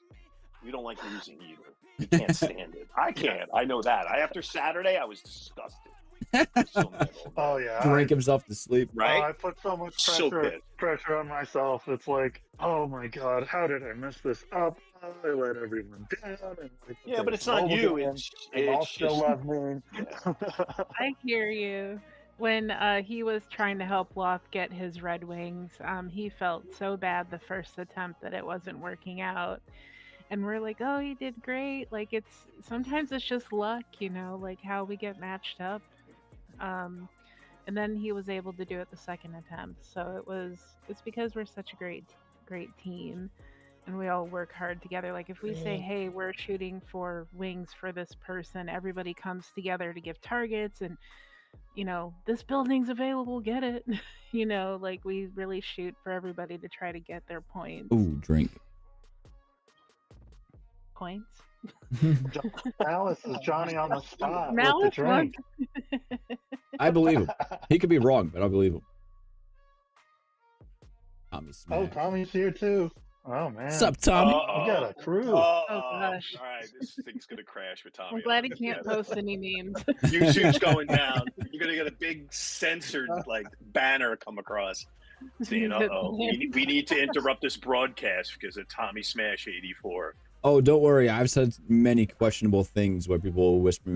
We don't like losing either. We can't stand it. I can't. I know that. After Saturday, I was disgusted. So mad over Oh it, yeah. Drink himself to sleep. right? I put so much So pissed. pressure on myself. It's like, oh my god, how did I mess this up? I let everyone down. And Yeah, but it's not you. It's they all just still love me. I hear you. when he was trying to help Loth get his Red Wings, he felt so bad the first attempt that it wasn't working out. And we're like, oh, you did great. Like, it's sometimes it's just luck, like how we get matched up. Um, and then he was able to do it the second attempt. So it's because we're such a great team and we all work hard together. Like if we say, hey, we're shooting for wings for this person, everybody comes together to give targets and this building's available, get it. Like we really shoot for everybody to try to get their points. Ooh, drink. Points. Malice is Johnny on the spot with the Malice drink. I believe him. He could be wrong, but I believe him. Tommy Smash. Oh, Tommy's here too. Oh man. What's up, Tommy? We got a crew. Oh gosh. All right, this thing's gonna crash with Tommy. I'm glad he can't post any memes. YouTube's going down. You're gonna get a big censored banner come across saying, "Uh-oh, we need to interrupt this broadcast because of Tommy Smash 84." Oh, don't worry. I've said many questionable things where people whisper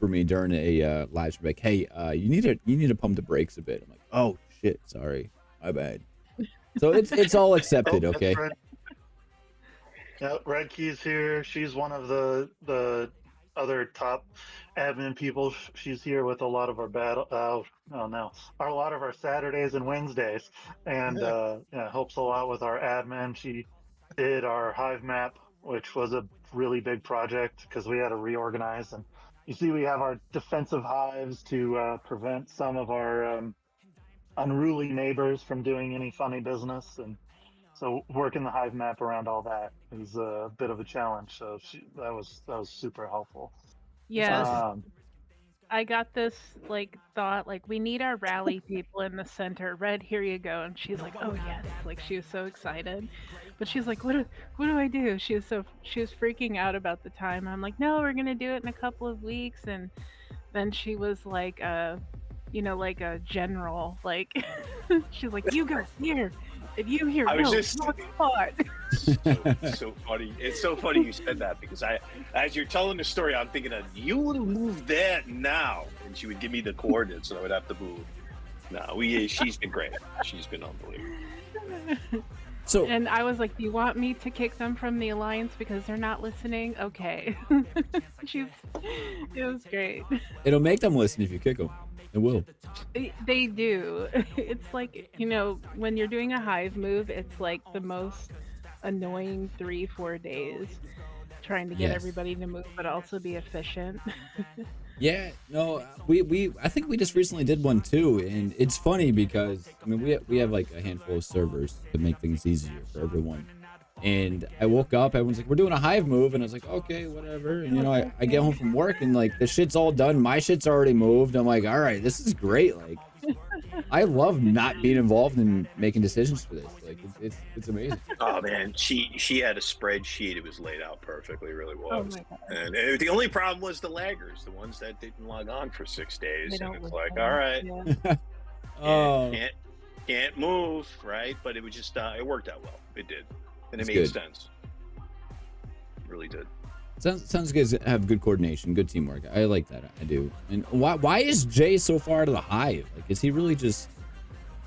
me during a live stream, like, "Hey, you need to pump the brakes a bit." I'm like, "Oh shit, sorry, my bad." So it's all accepted, okay? Yeah, Red Key's here. She's one of the other top admin people. She's here with a lot of our a lot of our Saturdays and Wednesdays, and helps a lot with our admin. She did our Hive map, which was a really big project because we had to reorganize. And you see, we have our defensive hives to prevent some of our unruly neighbors from doing any funny business, and so working the Hive map around all that is a bit of a challenge. So that was super helpful. Yes. I got this thought, we need our rally people in the center. Red, here you go. And she's like, oh yes. She was so excited. But she's like, what do I do? She was freaking out about the time. I'm like, no, we're gonna do it in a couple of weeks. And then she was like a general. She's like, you go here. If you hear I was no, just not spot. so funny. It's so funny you said that because as you're telling the story, I'm thinking of you would have moved that now, and she would give me the coordinates, and I would have to move. No, she's been great. She's been unbelievable. So, and I was like, do you want me to kick them from the alliance because they're not listening? Okay. It was great. It'll make them listen if you kick them. It will. They do. It's like, when you're doing a Hive move, it's like the most annoying 3-4 days trying to get everybody to move, but also be efficient. Yeah, no, I think we just recently did one too, and it's funny because we have a handful of servers to make things easier for everyone. And I woke up, everyone's like, we're doing a Hive move, and I was like, okay, whatever. And I get home from work and the shit's all done, my shit's already moved. I'm like, all right, this is great. I love not being involved in making decisions for this. It's amazing. Oh man, she had a spreadsheet. It was laid out perfectly, it really was. Oh my God. And the only problem was the laggers, the ones that didn't log on for 6 days. And it's like, all right, can't move, right? But it was just it worked out well. It did, and it made sense. It really did. Sounds good. Have good coordination, good teamwork. I like that. I do. And why is Jay so far to the Hive? Is he really just?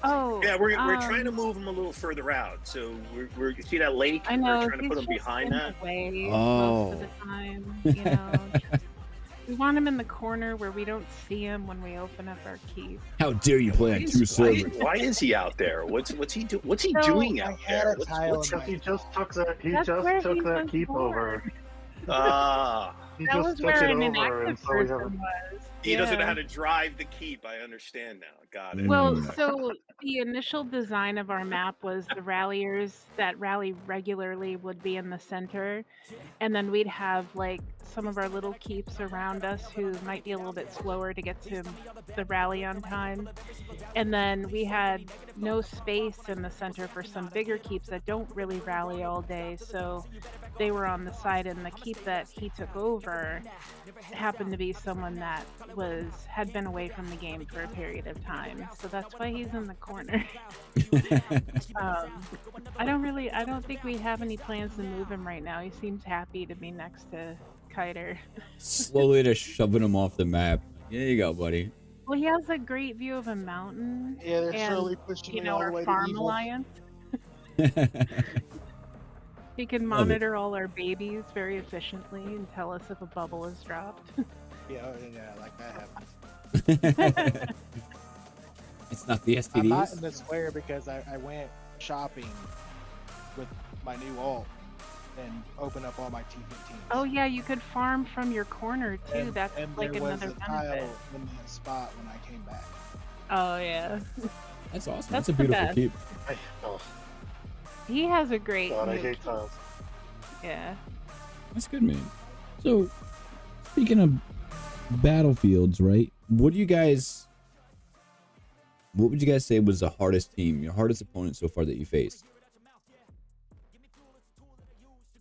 Oh, yeah, we're trying to move him a little further out. So we're you see that lake? I know. We're trying to put him behind that. Most of the time, we want him in the corner where we don't see him when we open up our keep. How dare you play on 2 servers? Why is he out there? What's he doing out there? He just took that keep over. He that just was took where it an over, inactive and so we person haven't. was. He doesn't know how to drive the keep. I understand now. Got it. Well, so the initial design of our map was the ralliers that rally regularly would be in the center, and then we'd have some of our little keeps around us who might be a little bit slower to get to the rally on time. And then we had no space in the center for some bigger keeps that don't really rally all day, so they were on the side, and the keep that he took over happened to be someone that had been away from the game for a period of time, so that's why he's in the corner. I don't think we have any plans to move him right now. He seems happy to be next to Kiter. Slowly just shoving him off the map. Here you go, buddy. Well, he has a great view of a mountain. Yeah, they're and, slowly pushing you me know, all the our way to farm evil. alliance. He can Love it. monitor all our babies very efficiently and tell us if a bubble is dropped. Yeah, like that happens. It's not the I'm not in STDs. the square because I went shopping with my new alt and opened up all my T15s. Oh yeah, you could farm from your corner too. and, That's and like there was another a tile benefit. in that spot when I came back. Oh yeah, That's awesome. That's That's a the beautiful best. keep. Oh, he has a great. God, I new hate keep. tiles. Yeah. That's good, man. So, speaking of battlefields, right? What would you guys say was the hardest team, your hardest opponent so far that you faced?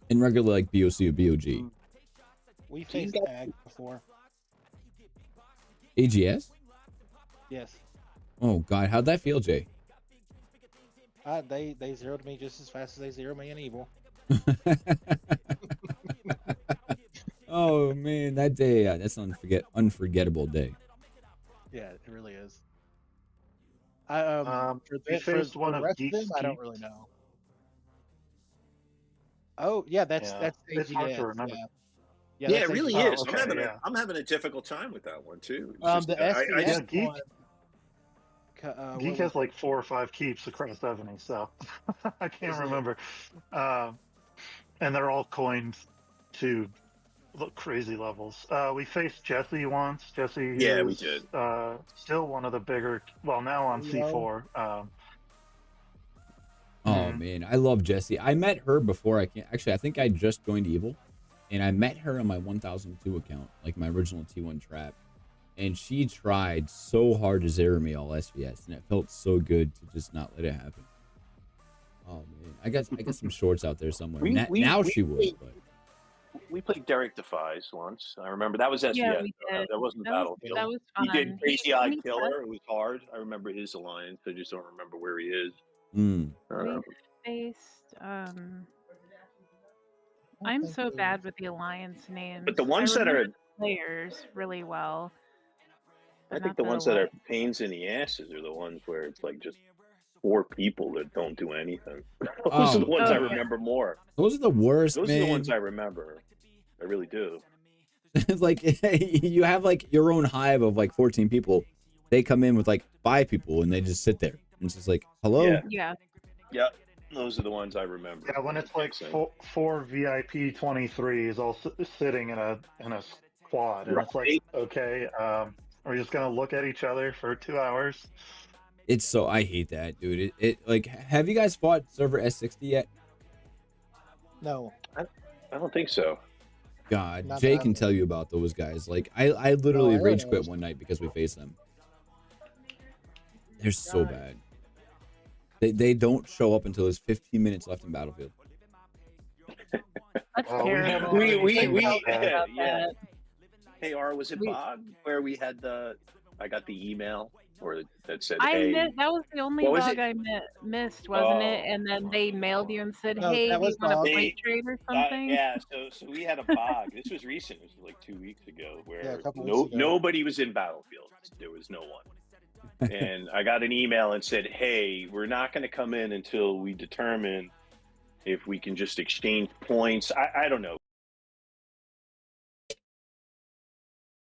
In regular, like BOC or BOG? We faced ag before. AGS? Yes. Oh, God. How'd that feel, Jay? They zeroed me just as fast as they zeroed me in evil. Oh, man. That day, that's an unforgettable day. Yeah, it really is. We faced one the of rest Geek's of them, I don't keep. really know. Oh yeah, that's Yeah, it's hard to AGS. remember. Yeah, Yeah, that's it really AGS. is. Okay, I'm having a difficult time with that one too. It's just, The I SCS just, Yeah, Geek- one. What Geek was has it? like 4 or 5 keeps across Evony, so I can't Is it- remember. And they're all coined to crazy levels. We faced Jesse once. Jesse Yeah, we is did. still one of the bigger. Well, now on Leo. C4. Oh, man. I love Jessie. I met her before I can't. Actually, I think I just joined Evil. And I met her on my 1002 account, like my original T1 trap. And she tried so hard to zero me all SVS, and it felt so good to just not let it happen. Oh man, I got some shorts out there somewhere. Now she would, but we played Derek Defies once. I remember that was SVS. Yeah, we did. That wasn't Battlefield. That was He fun. did Crazy Eye we Killer. It was hard. I remember his alliance. I just don't remember where he is. We faced. I'm so bad with the alliance names. But the ones that remember are- the players really well. I but think not the ones that are alliance. pains in the asses are the ones where it's like just 4 people that don't do anything. Those are the ones I remember more. Those are the worst. Those man. are the ones I remember. I really do. It's like you have like your own hive of like 14 people. They come in with like 5 people and they just sit there. And it's just like, hello. Yeah. Those are the ones I remember. Yeah, when it's like four VIP 23s all sitting in a quad, and it's like, okay, are we just gonna look at each other for 2 hours? It's so, I hate that, dude. It like, have you guys fought server S60 yet? No, I don't think so. God, Not Jay that can one. tell you about those guys. Like, I literally I rage know. quit one night because we faced them. They're so bad. They don't show up until there's 15 minutes left in Battlefield. That's Oh, we terrible. haven't We really yeah. about that. Hey, R, was it Bog where we had I got the email or that said, I hey, missed, that was the only What was bug it? I missed, wasn't it? Oh, And then they mailed you and said, No, "Hey, that do you was want a Bog. plate trade or something?" yeah, so we had a bog. This was recent. It was like 2 weeks ago Yeah, where a couple weeks ago. nobody was in Battlefield. There was no one. And I got an email and said, hey, we're not going to come in until we determine if we can just exchange points. I don't know.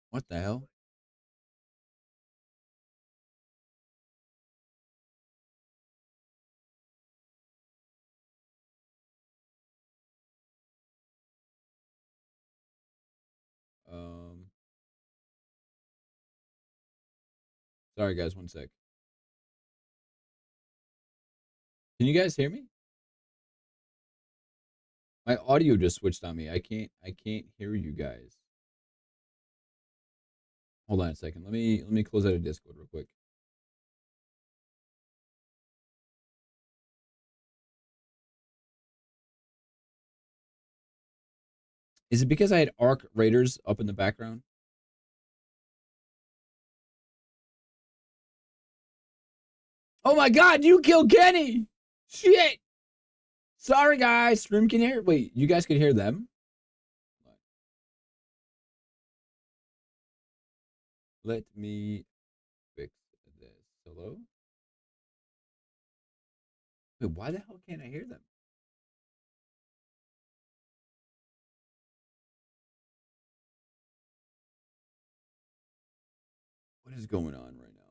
What the hell? Sorry guys, one sec. Can you guys hear me? My audio just switched on me. I can't hear you guys. Hold on a second. Let me close out of Discord real quick. Is it because I had Arc Raiders up in the background? Oh my god, you killed Kenny! Shit! Sorry guys, stream can hear. Wait, you guys could hear them? Let me Wait, why the hell can't I hear them? What is going on right now?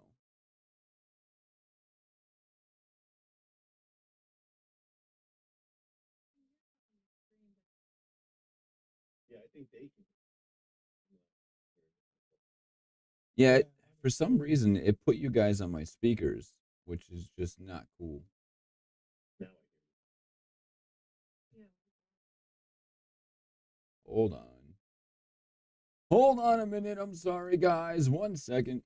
Yeah, I think they can. Yeah, for some reason it put you guys on my speakers, which is just not cool. Hold on. Hold on a minute. I'm sorry, guys. 1 second.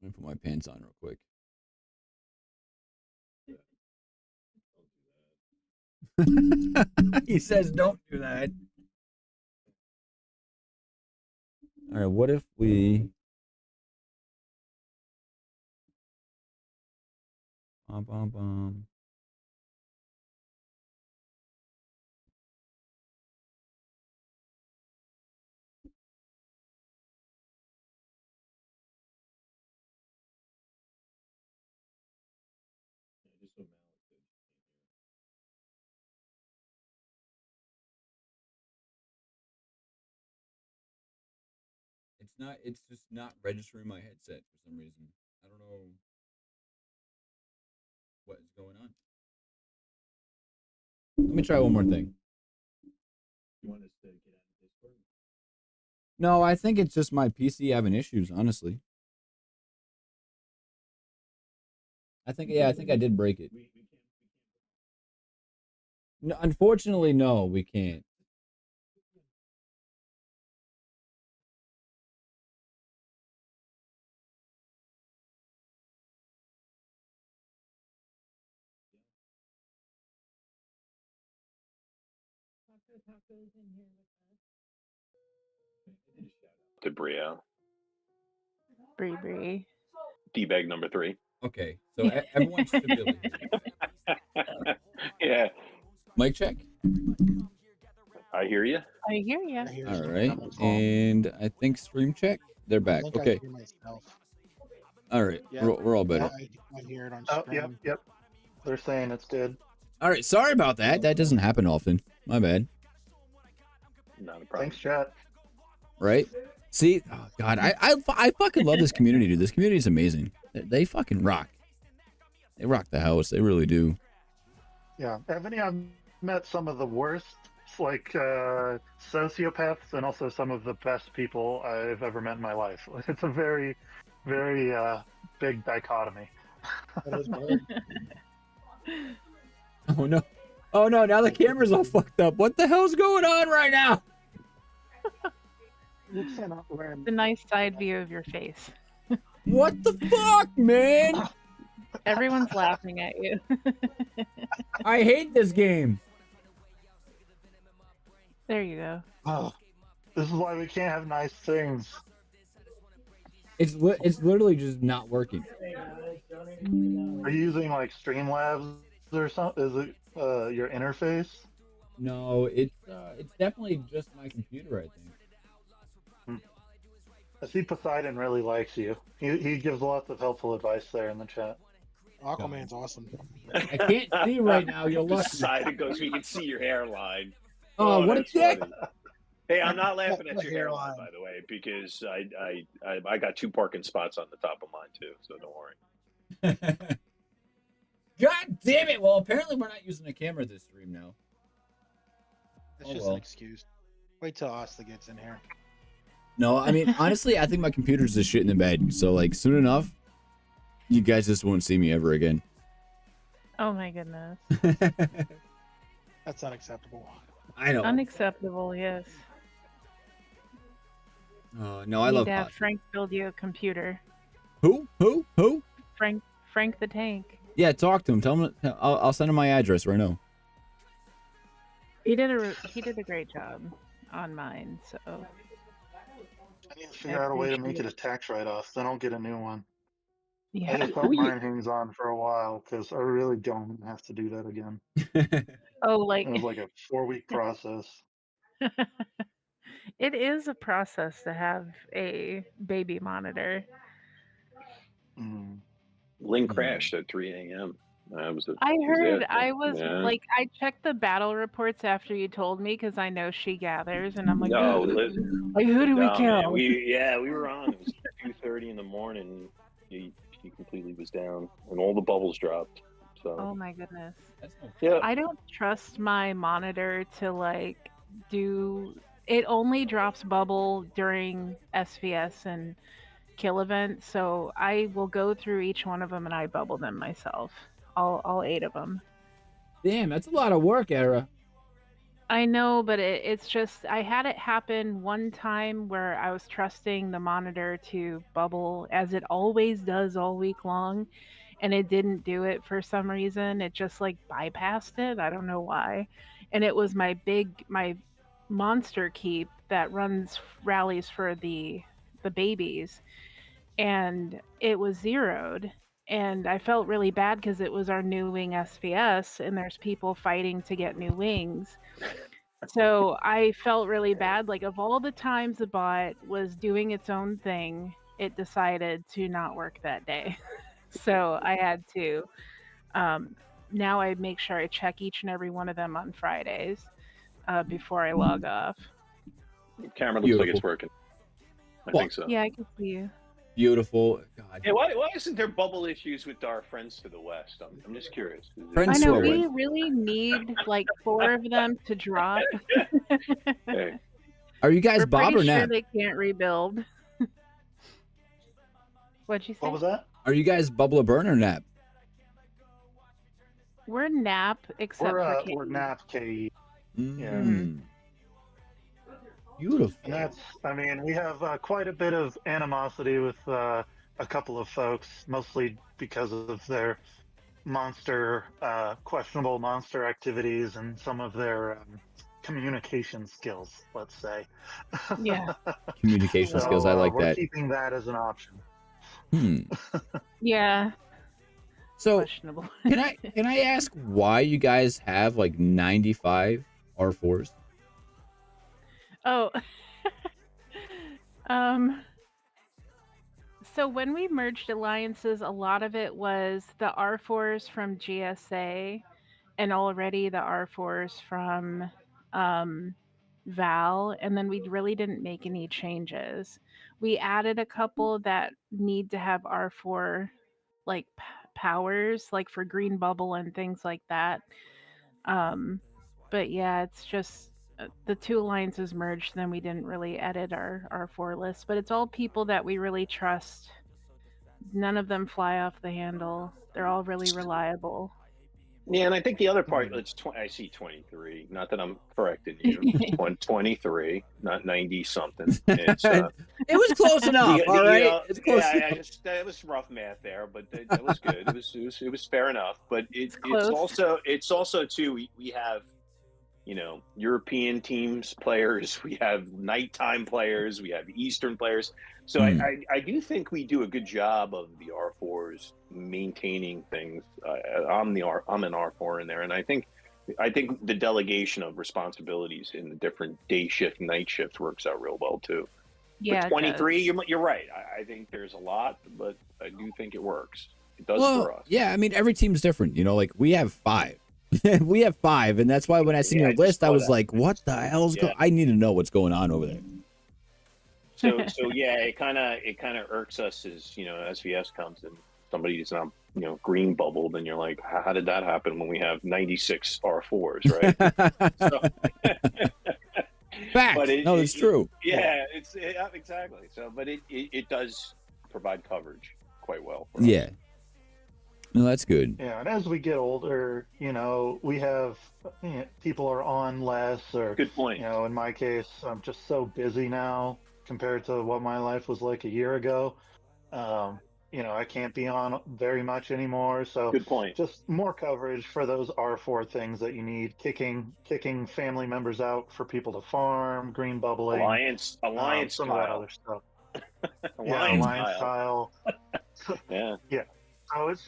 Let me put my pants on real quick. He says, don't do that. All right, what if we... Bum, bum, bum. It's just not registering my headset for some reason. I don't know what is going on. Let me try one more thing. You want us to get out of Discord? No, I think it's just my PC having issues, honestly. I think I did break it. No, unfortunately, no, we can't. To Bria. Bree Bree. D-bag number 3. Okay, so everyone should be able to hear you. Yeah. Mic check. I hear you. I hear you. I hear All some right, comments. and I think stream check. They're I back. think Okay. I hear myself. All right, Yeah, we're all better. I hear it on Oh, stream. yep. They're saying it's good. All right, sorry about that. That doesn't happen often. My bad. Not a problem. Thanks, chat. Right? See, oh God, I fucking love this community, dude. This community is amazing. They fucking rock. They rock the house. They really do. Yeah, Evony, I've met some of the worst, like, sociopaths and also some of the best people I've ever met in my life. It's a very, very big dichotomy. That is weird. Oh no. Oh no, now the camera's all fucked up. What the hell's going on right now? You cannot learn. The nice side view of your face. What the fuck, man? Everyone's laughing at you. I hate this game. There you go. Oh, this is why we can't have nice things. It's literally just not working. Are you using like Streamlabs or something? Is it your interface? No, it's definitely just my computer, I think. I see Poseidon really likes you. He gives lots of helpful advice there in the chat. Aquaman's awesome. I can't see right now. You're lucky. Poseidon goes, we can see your hairline. Oh, what a that's dick! funny. Hey, I'm not laughing at My your hairline, by the way, because I got 2 parking spots on the top of mine too, so don't worry. God damn it! Well, apparently we're not using a camera this stream now. It's Oh, just well. an excuse. Wait till Asta gets in here. No, I mean, honestly, I think my computer's just shit in the bed. So, like, soon enough, you guys just won't see me ever again. Oh my goodness. That's unacceptable. I know. Unacceptable, yes. No, I You love need to have Hot. Frank build you a computer. Who? Frank the Tank. Yeah, talk to him. Tell him. I'll send him my address right now. He did a great job on mine, so I need to figure out a way to make it a tax write-off. Then I'll get a new one. I yeah. just hope mine hangs on for a while because I really don't have to do that again. Oh, like It was like a 4-week process. it is a process to have a baby monitor. Mm. Link crashed at 3 a.m. I Was heard. it? I was Yeah. like, I checked the battle reports after you told me because I know she gathers, and I'm like, No, like who do we no, kill? man. We were on. It was 2:30 in the morning. He completely was down, and all the bubbles dropped. So Oh my goodness. yeah, I don't trust my monitor to like do. It only drops bubble during SVS and kill events, so I will go through each one of them and I bubble them myself. All 8 of them. Damn, that's a lot of work, Era. I know, but it's just I had it happen one time where I was trusting the monitor to bubble as it always does all week long, and it didn't do it for some reason. It just like bypassed it. I don't know why. And it was my monster keep that runs rallies for the babies, and it was zeroed. And I felt really bad because it was our new wing SVS, and there's people fighting to get new wings. So I felt really bad. Like, of all the times the bot was doing its own thing, it decided to not work that day. So I had to. Now I make sure I check each and every one of them on Fridays before I log off. camera looks like it's working. I think so. Yeah, I can see you. Beautiful. God. Hey, why isn't there bubble issues with our friends to the west? I'm just curious. Friends I know to the we west. really need like 4 of them to drop. Hey, Are you guys We're Bob pretty or sure Nap? they can't rebuild. What'd you say? What was that? Are you guys Bubble or Burn or Nap? We're Nap, except for We're KE. NAP KE. Mm. Beautiful. And that's, I mean, we have quite a bit of animosity with a couple of folks, mostly because of their questionable monster activities and some of their communication skills, let's say. Yeah. Communication skills. I like we're that. keeping that as an option. Yeah. So Questionable. can I ask why you guys have like 95 R4s? Oh. So when we merged alliances, a lot of it was the R4s from GSA and already the R4s from Val, and then we really didn't make any changes. We added a couple that need to have R4 like powers, like for green bubble and things like that. But yeah, it's just the 2 alliances merged, then we didn't really edit our R4 list, but it's all people that we really trust. None of them fly off the handle. They're all really reliable. yeah, and I think the other part, I see 23. Not that I'm correcting you. It's 23, not 90 something. It's, It was close enough. All right. It's close yeah, enough. it was rough math there, but it was good. It was fair enough. But it's close. also too. We have, European teams players. We have nighttime players. We have Eastern players. So I do think we do a good job of the R4s maintaining things. I'm an R4 in there, and I think the delegation of responsibilities in the different day shift, night shift works out real well too. Yeah, But 23, you're right. I think there's a lot, but I do think it works. It does for us. Yeah, I mean every team's different. Like we have 5. We have 5, and that's why when I seen your list, I was like, "What the hell's going?" I need to know what's going on over there. So yeah, it kind of irks us as SVS comes and somebody's not green bubbled, and you're like, how did that happen when we have 96 R4s, right? Fact. No, it's true. Yeah, exactly. So, but it does provide coverage quite well. For us. Yeah. No, that's good. Yeah, and as we get older, we have people are on less, or good point. In my case, I'm just so busy now compared to what my life was like a year ago. I can't be on very much anymore. So good point. Just more coverage for those R4 things that you need: kicking family members out for people to farm, green bubbling, alliance some style. of that other stuff. alliance style. Yeah. Yeah. So it's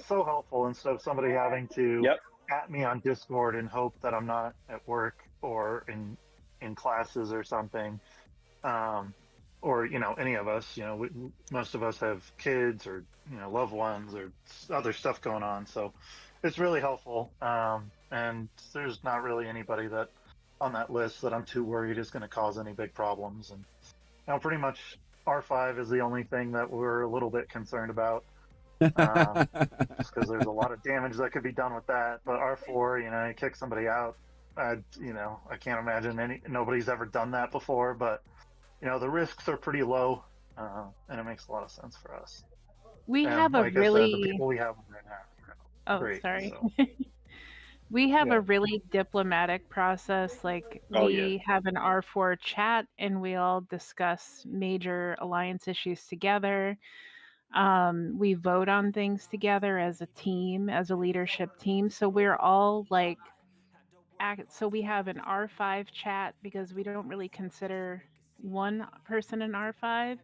so helpful instead of somebody having to at me on Discord and hope that I'm not at work or in classes or something. or any of us. Most of us have kids or loved ones or other stuff going on, so it's really helpful. And there's not really anybody that on that list that I'm too worried is going to cause any big problems. And pretty much R5 is the only thing that we're a little bit concerned about, just because there's a lot of damage that could be done with that. But R4, you kick somebody out, I can't imagine nobody's ever done that before. But the risks are pretty low, and it makes a lot of sense for us. We And have a like I said, the really people we have right now, oh great. sorry. So, We have Yeah. a really diplomatic process. Like Oh, yeah. we have an R4 chat and we all discuss major alliance issues together. We vote on things together as a team, as a leadership team. So we're all like so we have an R5 chat because we don't really consider one person an R5,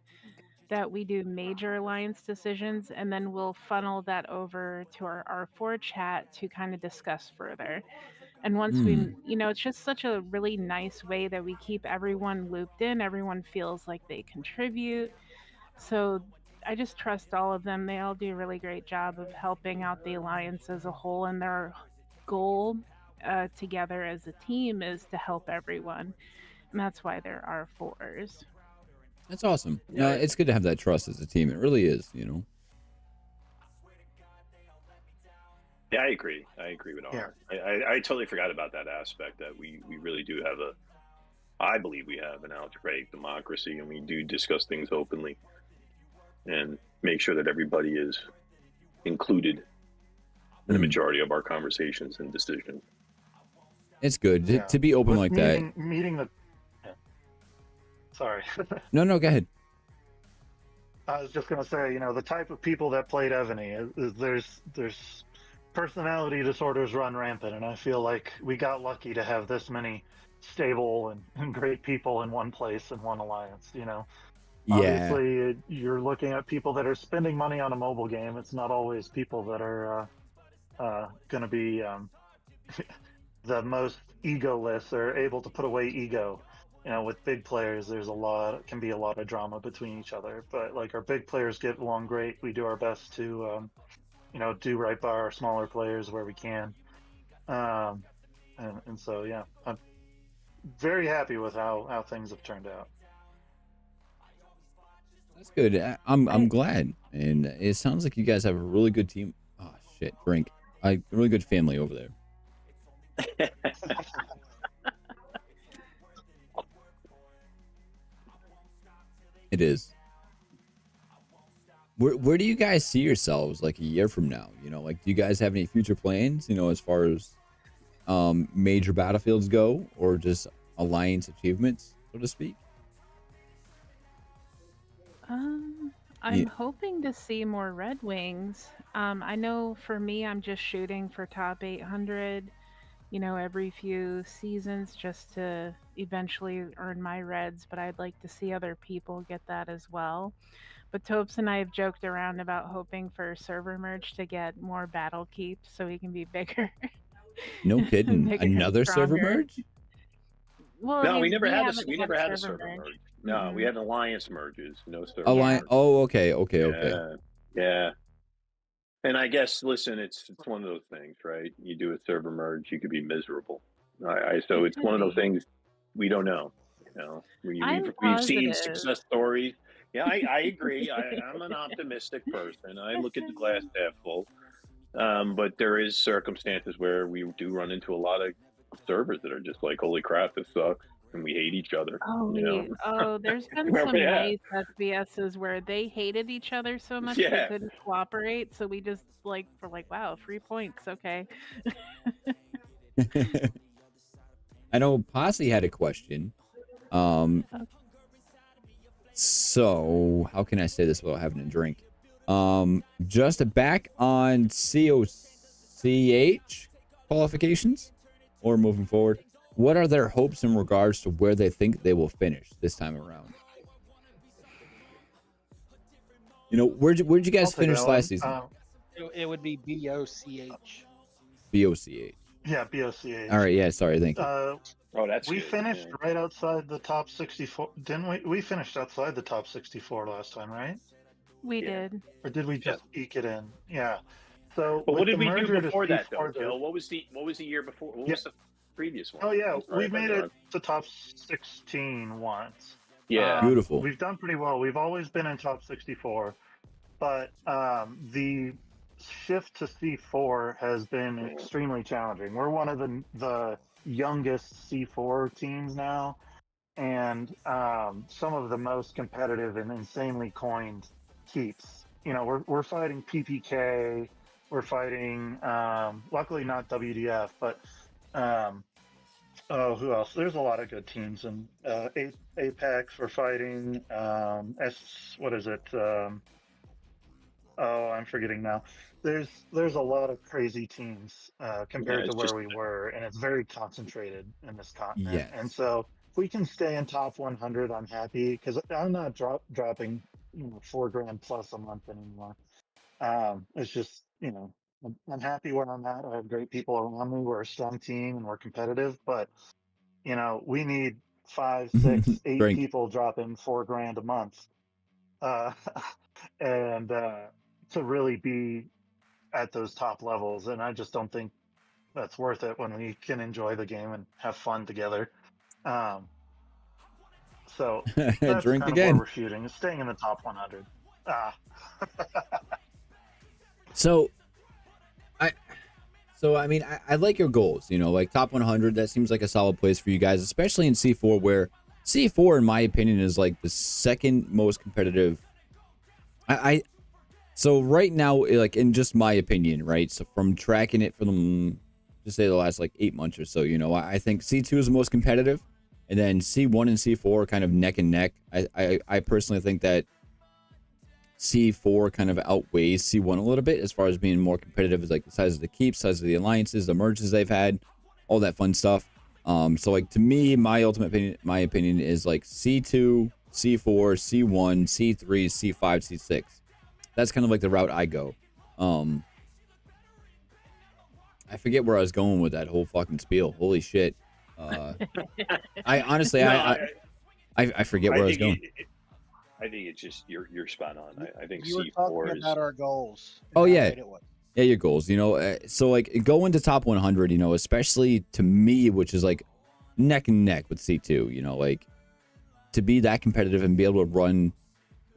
that we do major alliance decisions, and then we'll funnel that over to our R4 chat to kind of discuss further. And once we, it's just such a really nice way that we keep everyone looped in, everyone feels like they contribute. So I just trust all of them. They all do a really great job of helping out the alliance as a whole, and their goal together as a team is to help everyone. And that's why there are R4s. That's awesome. Yeah. It's good to have that trust as a team. It really is, Yeah, I agree. I agree with R. I totally forgot about that aspect, that we really do have I believe we have an algebraic democracy, and we do discuss things openly and make sure that everybody is included in the majority of our conversations and decisions. It's good to be open like that. Meeting the. Sorry. No, go ahead. I was just gonna say, the type of people that played Evony, there's personality disorders run rampant, and I feel like we got lucky to have this many stable and great people in one place in one alliance. Obviously, you're looking at people that are spending money on a mobile game. It's not always people that are going to be the most egoless or able to put away ego. With big players, can be a lot of drama between each other. But like our big players get along great. We do our best to, do right by our smaller players where we can. And so, yeah, I'm very happy with how things have turned out. That's good. I'm glad, and it sounds like you guys have a really good team. Oh shit, drink. A really good family over there. It is. Where do you guys see yourselves like a year from now? Like, do you guys have any future plans? As far as major battlefields go, or just alliance achievements, so to speak? I'm hoping to see more Red Wings. I know for me, I'm just shooting for top 800, every few seasons just to eventually earn my Reds, but I'd like to see other people get that as well. But Topes and I have joked around about hoping for server merge to get more battle keeps so we can be bigger. No kidding. Bigger and Another server stronger. merge? Well, No, we never had haven't we never had a server merge. No, we had alliance merges, no server Alliance. merge. Oh, okay. Yeah. And I guess, listen, it's one of those things, right? You do a server merge, you could be miserable. So it's one of those things we don't know. We've seen success stories. Yeah, I agree. I'm an optimistic person. I look at the glass half full. But there is circumstances where we do run into a lot of servers that are just like, holy crap, this sucks, and we hate each other. There's been some nice FBSs where they hated each other so much they couldn't cooperate. So we just we're like, wow, 3 points, okay. I know Posse had a question. So how can I say this without having a drink? Just back on COCH qualifications, or moving forward, what are their hopes in regards to where they think they will finish this time around? Where'd you guys finish last season? It would be BOCH. BOCH. Yeah, BOCH. All right, yeah, sorry, thank you. Oh, that's We good. finished Yeah. right outside the top 64, didn't we? We finished outside the top 64 last time, right? We Yeah. did. Or did we just eke it in? Yeah. So But what with did the we do merger to before that, though, C4, Gil? What was the year before? What yeah. was the previous one? Oh yeah, I'm sorry we if I made it interrupted. to top 16 once. Yeah. Beautiful. We've done pretty well. We've always been in top 64, but the shift to C4 has been extremely challenging. We're one of the youngest C4 teams now, and some of the most competitive and insanely coined keeps. You know, we're fighting PPK, we're fighting luckily not WDF, but oh, who else? There's a lot of good teams, and Apex. We're fighting what is it? Oh, I'm forgetting now. There's a lot of crazy teams compared to it's where just we were, and it's very concentrated in this continent. Yes. And so if we can stay in top 100, I'm happy because I'm not dropping $4,000 plus a month anymore. It's just I'm happy where I'm at. I have great people around me. We're a strong team and we're competitive, but we need 5, 6, 8 Drink. people dropping $4,000 a month, and to really be at those top levels. And I just don't think that's worth it when we can enjoy the game and have fun together. So that's Drink kind of where again. we're shooting, is staying in the top 100. So I mean, I like your goals, like top 100. That seems like a solid place for you guys, especially in C4, where C4, in my opinion, is like the second most competitive. So right now, like in just my opinion, right? So from tracking it for them, just say the last like 8 months or so, I think C2 is the most competitive, and then C1 and C4 are kind of neck and neck. I personally think that C4 kind of outweighs C1 a little bit as far as being more competitive, as like the size of the keeps, size of the alliances, the merges they've had, all that fun stuff. So like to me, my opinion is like C2, C4, C1, C3, C5, C6. That's kind of like the route I go. I forget where I was going with that whole fucking spiel. Holy shit. I honestly, No, I forget where I was going. I think it's just you're spot on. I think You were C4 talking is. about our goals. and Oh, how yeah. great it was. Yeah, your goals, so like going to top 100, especially to me, which is like neck and neck with C2, like to be that competitive and be able to run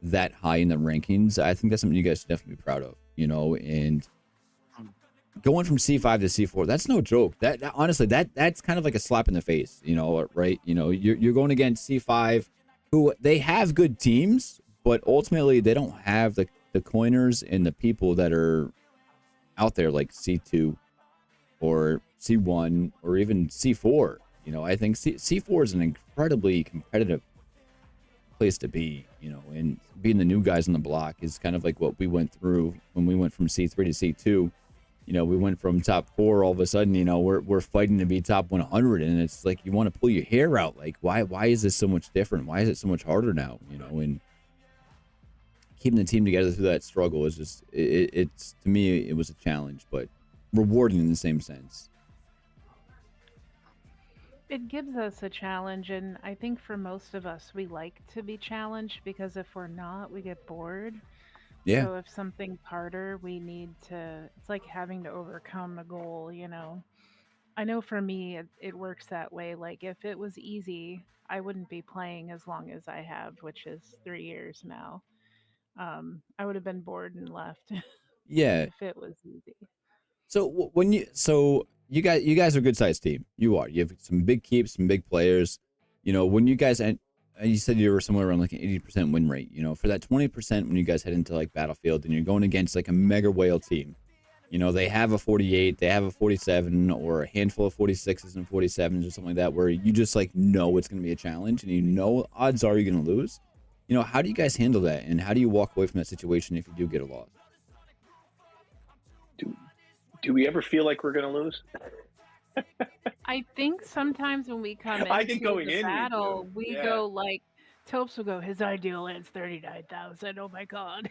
that high in the rankings, I think that's something you guys should definitely be proud of, and going from C5 to C4, that's no joke. That honestly, that's kind of like a slap in the face, right? You're going against C5, who they have good teams, but ultimately they don't have the coiners and the people that are out there like C2 or C1 or even C4. I think C4 is an incredibly competitive place to be, and being the new guys on the block is kind of like what we went through when we went from C3 to C2. We went from top 4, all of a sudden, we're fighting to be top 100, and it's like you want to pull your hair out. Like, why is this so much different? Why is it so much harder now? And keeping the team together through that struggle is just, it's to me, it was a challenge, but rewarding in the same sense. It gives us a challenge, and I think for most of us, we like to be challenged because if we're not, we get bored. Yeah. So if something's harder, we need to, it's like having to overcome a goal, I know for me, it works that way. Like if it was easy, I wouldn't be playing as long as I have, which is 3 years now. I would have been bored and left Yeah. if it was easy. So you guys are a good sized team. You have some big keeps, some big players. When you guys, and you said you were somewhere around like an 80% win rate. For that 20% when you guys head into like Battlefield and you're going against like a mega whale team. They have a 48, they have a 47, or a handful of 46s and 47s or something like that, where you just like know it's going to be a challenge, and odds are you're going to lose. How do you guys handle that, and how do you walk away from that situation if you do get a loss? Do we ever feel like we're going to lose? I think sometimes when we come I think into going the in, battle, we Yeah. go like, Topes will go, his ideal is 39,000. Oh my god.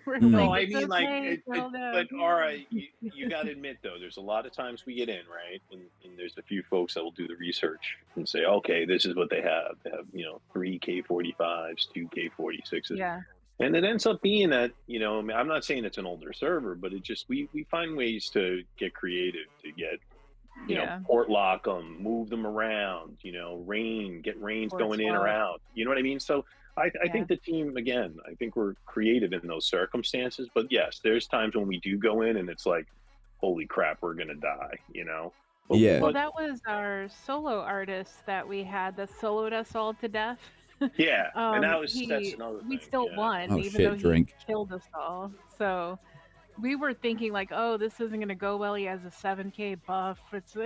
We're Hmm. like, No, I it's mean like okay, settle but down. all right, you got to admit though, there's a lot of times we get in right, and there's a few folks that will do the research and say, okay, this is what they have. They have 3K45s, 2K46s, Yeah. and it ends up being that I mean, I'm not saying it's an older server, but it just we find ways to get creative to get Yeah. port lock them, move them around, get rains Port going in or swap. out. You know what I mean? So I Yeah. think the team, again, I think we're creative in those circumstances. But yes, there's times when we do go in and it's like, holy crap, we're going to die. But, Yeah. Well, but that was our solo artist that we had that soloed us all to death. yeah, and that's He another we thing. still Yeah. won, Oh even though shit, he drink. killed us all. So we were thinking like, oh, this isn't gonna go well. He has a 7K buff. It's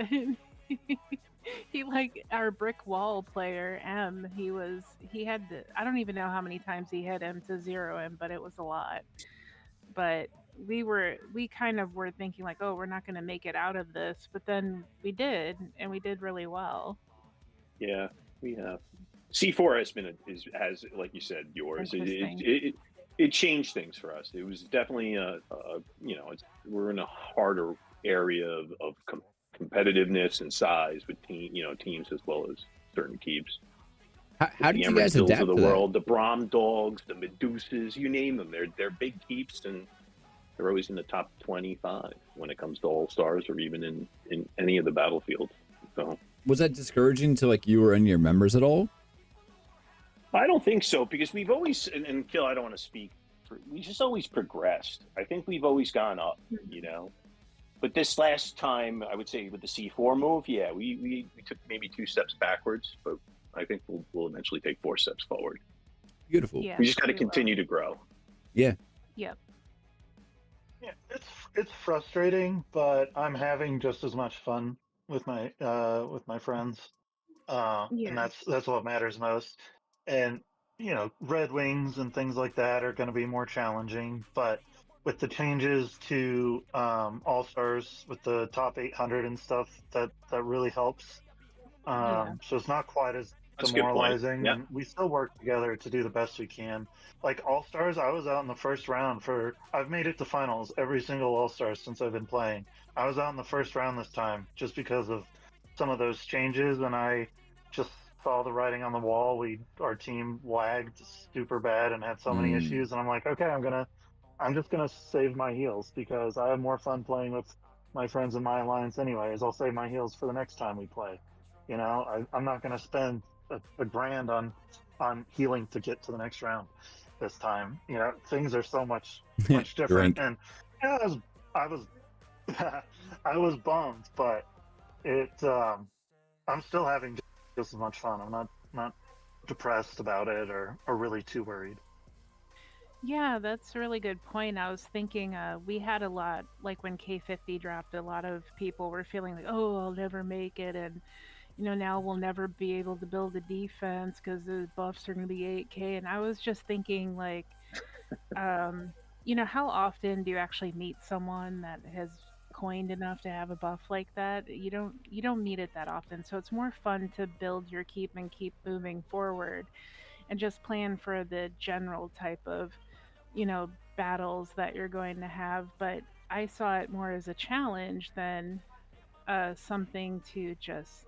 he like our brick wall player M. He had I don't even know how many times he hit him to zero him, but it was a lot. But we kind of were thinking like, oh, we're not gonna make it out of this, but then we did, and we did really well. Yeah, we have. C4 has like you said yours. Interesting. It changed things for us. It was definitely we're in a harder area of competitiveness and size with teams as well as certain keeps. How The did you guys Emeralds adapt of the to that? world, the Brom Dogs, the Medusas, you name them. They're big keeps and they're always in the top 25 when it comes to all stars or even in any of the battlefields. So Was that discouraging to like you or any of your members at all? I don't think so because we've always and Phil, I don't want to speak. We just always progressed. I think we've always gone up, But this last time, I would say with the C4 move, yeah, we took maybe 2 steps backwards, but I think we'll eventually take 4 steps forward. Beautiful. Yeah, We just got to will. continue to grow. Yeah. Yep. Yeah, it's frustrating, but I'm having just as much fun with my friends, and Yeah. that's what matters most. And Red Wings and things like that are going to be more challenging, but with the changes to All Stars with the top 800 and stuff, that really helps. Yeah. So it's not quite as That's a good point. demoralizing, Yeah. and we still work together to do the best we can. Like All Stars, I was out in the first round I've made it to finals every single All Stars since I've been playing. I was out in the first round this time just because of some of those changes, and I just saw the writing on the wall. Our team lagged super bad and had so many issues, and I'm like, okay, I'm just gonna save my heals because I have more fun playing with my friends in my alliance anyways. I'll save my heals for the next time we play. I'm not going to spend a grand on healing to get to the next round this time. Things are so much different. Drink. And yeah, I was I was bummed, but I'm still having just as much fun. I'm not depressed about it or really too worried. Yeah, that's a really good point. I was thinking we had a lot, like when K50 dropped, a lot of people were feeling like, oh, I'll never make it. And, now we'll never be able to build a defense because the buffs are going to be 8K. And I was just thinking, like, how often do you actually meet someone that has coined enough to have a buff like that? You don't meet it that often. So it's more fun to build your keep and keep moving forward and just plan for the general type of battles that you're going to have. But I saw it more as a challenge than something to just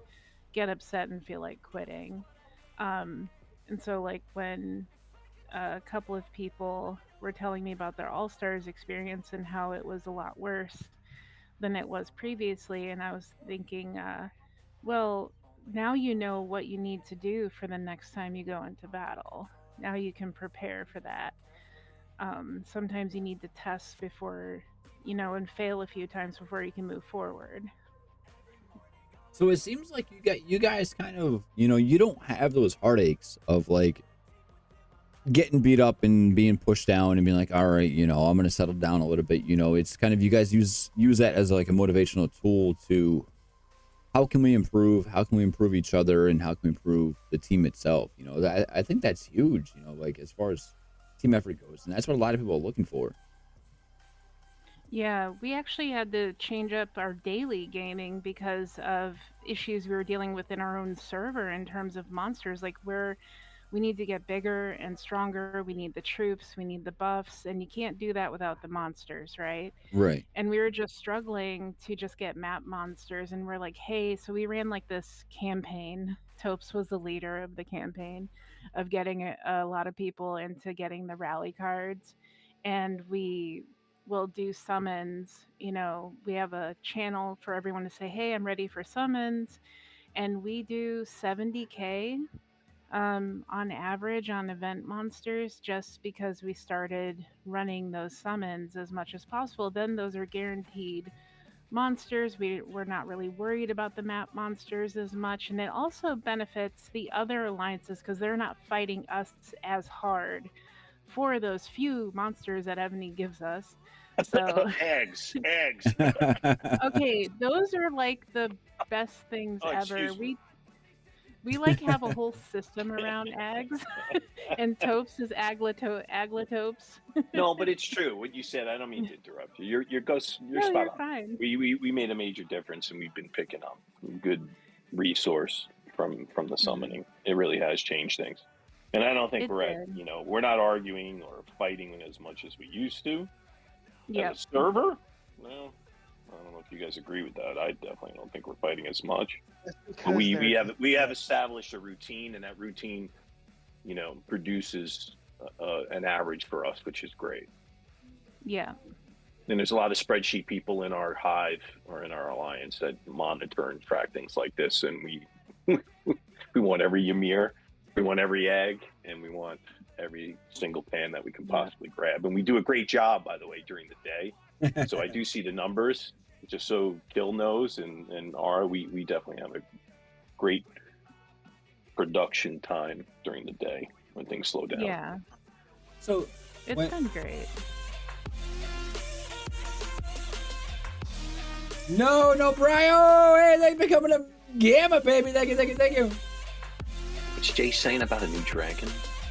get upset and feel like quitting. And so, like, when a couple of people were telling me about their All Stars experience and how it was a lot worse than it was previously, and I was thinking, well, now you know what you need to do for the next time you go into battle. Now you can prepare for that. Sometimes you need to test before, and fail a few times before you can move forward. So it seems like you guys kind of, you don't have those heartaches of like getting beat up and being pushed down and being like, all right, I'm going to settle down a little bit. It's kind of, you guys use that as like a motivational tool to how can we improve? How can we improve each other? And how can we improve the team itself? I think that's huge, like as far as team effort goes. And that's what a lot of people are looking for. Yeah, we actually had to change up our daily gaming because of issues we were dealing with in our own server in terms of monsters. Like, we we need to get bigger and stronger. We need the troops, we need the buffs, and you can't do that without the monsters, right? Right. And we were just struggling to just get map monsters, and we're like, hey, so we ran like this campaign. Topes was the leader of the campaign of getting a lot of people into getting the rally cards, and we will do summons. You know, we have a channel for everyone to say, hey, I'm ready for summons, and we do 70k on average on event monsters, just because we started running those summons as much as possible. Then those are guaranteed monsters. We're not really worried about the map monsters as much, and it also benefits the other alliances because they're not fighting us as hard for those few monsters that Evony gives us. So eggs. okay, those are like the best things Oh, ever. excuse me. We like have a whole system around eggs, and Topes is Aglatopes. No, but it's true what you said. I don't mean to interrupt you. You're No, spot you're on. fine. We made a major difference, and we've been picking up good resource from the summoning. It really has changed things, and I don't think It we're at did. we're not arguing or fighting as much as we used to. Yep. As a server, well, I don't know if you guys agree with that. I definitely don't think we're fighting as much. That's But because we have established a routine, and that routine, produces an average for us, which is great. Yeah. And there's a lot of spreadsheet people in our hive or in our alliance that monitor and track things like this, and we we want every Ymir, we want every egg, and we want every single pan that we can possibly grab. And we do a great job, by the way, during the day. So I do see the numbers, just so Gil knows, and we definitely have a great production time during the day when things slow down. Yeah. So It's when- been great. no, Brian. Hey, thank you for coming to Gamma, baby. Thank you. What's Jay saying about a new dragon?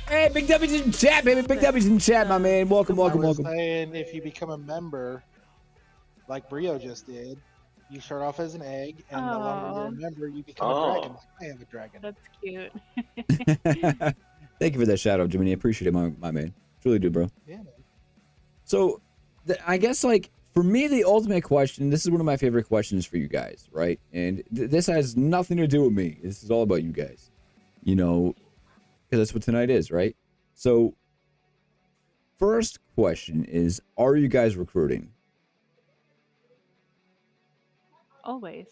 Hey, Big W's in chat, baby. Big W's in chat, my man. Welcome. I was saying, if you become a member, like Brio just did, you start off as an egg, and the longer you're a member, you become a dragon. Like I have a dragon. That's cute. Thank you for that shout out, Jimmy. I appreciate it, my man. Truly do, bro. Yeah, man. So, I guess, like, for me, the ultimate question, this is one of my favorite questions for you guys, right? And this has nothing to do with me. This is all about you guys. Because that's what tonight is, right? So, first question is, are you guys recruiting? Always.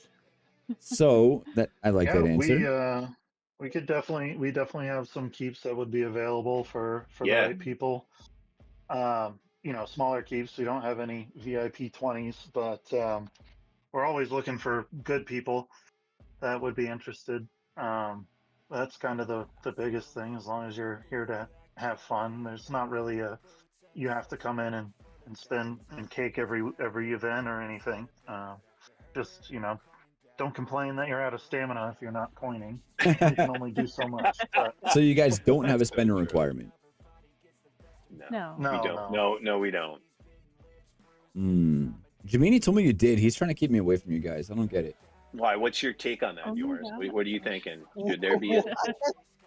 So, that I like that answer. We definitely have some keeps that would be available for the Yeah. right people. Smaller keeps. We don't have any VIP 20s, but we're always looking for good people that would be interested. That's kind of the biggest thing. As long as you're here to have fun, there's not really you have to come in and spend and cake every event or anything. Just don't complain that you're out of stamina if you're not coining. You can only do so much. But So you guys don't have a spending requirement. No. no, We don't. no. No, we don't. Jamini told me you did. He's trying to keep me away from you guys. I don't get it. Why? What's your take on that, Oh my yours? God. What are you thinking? Should there be a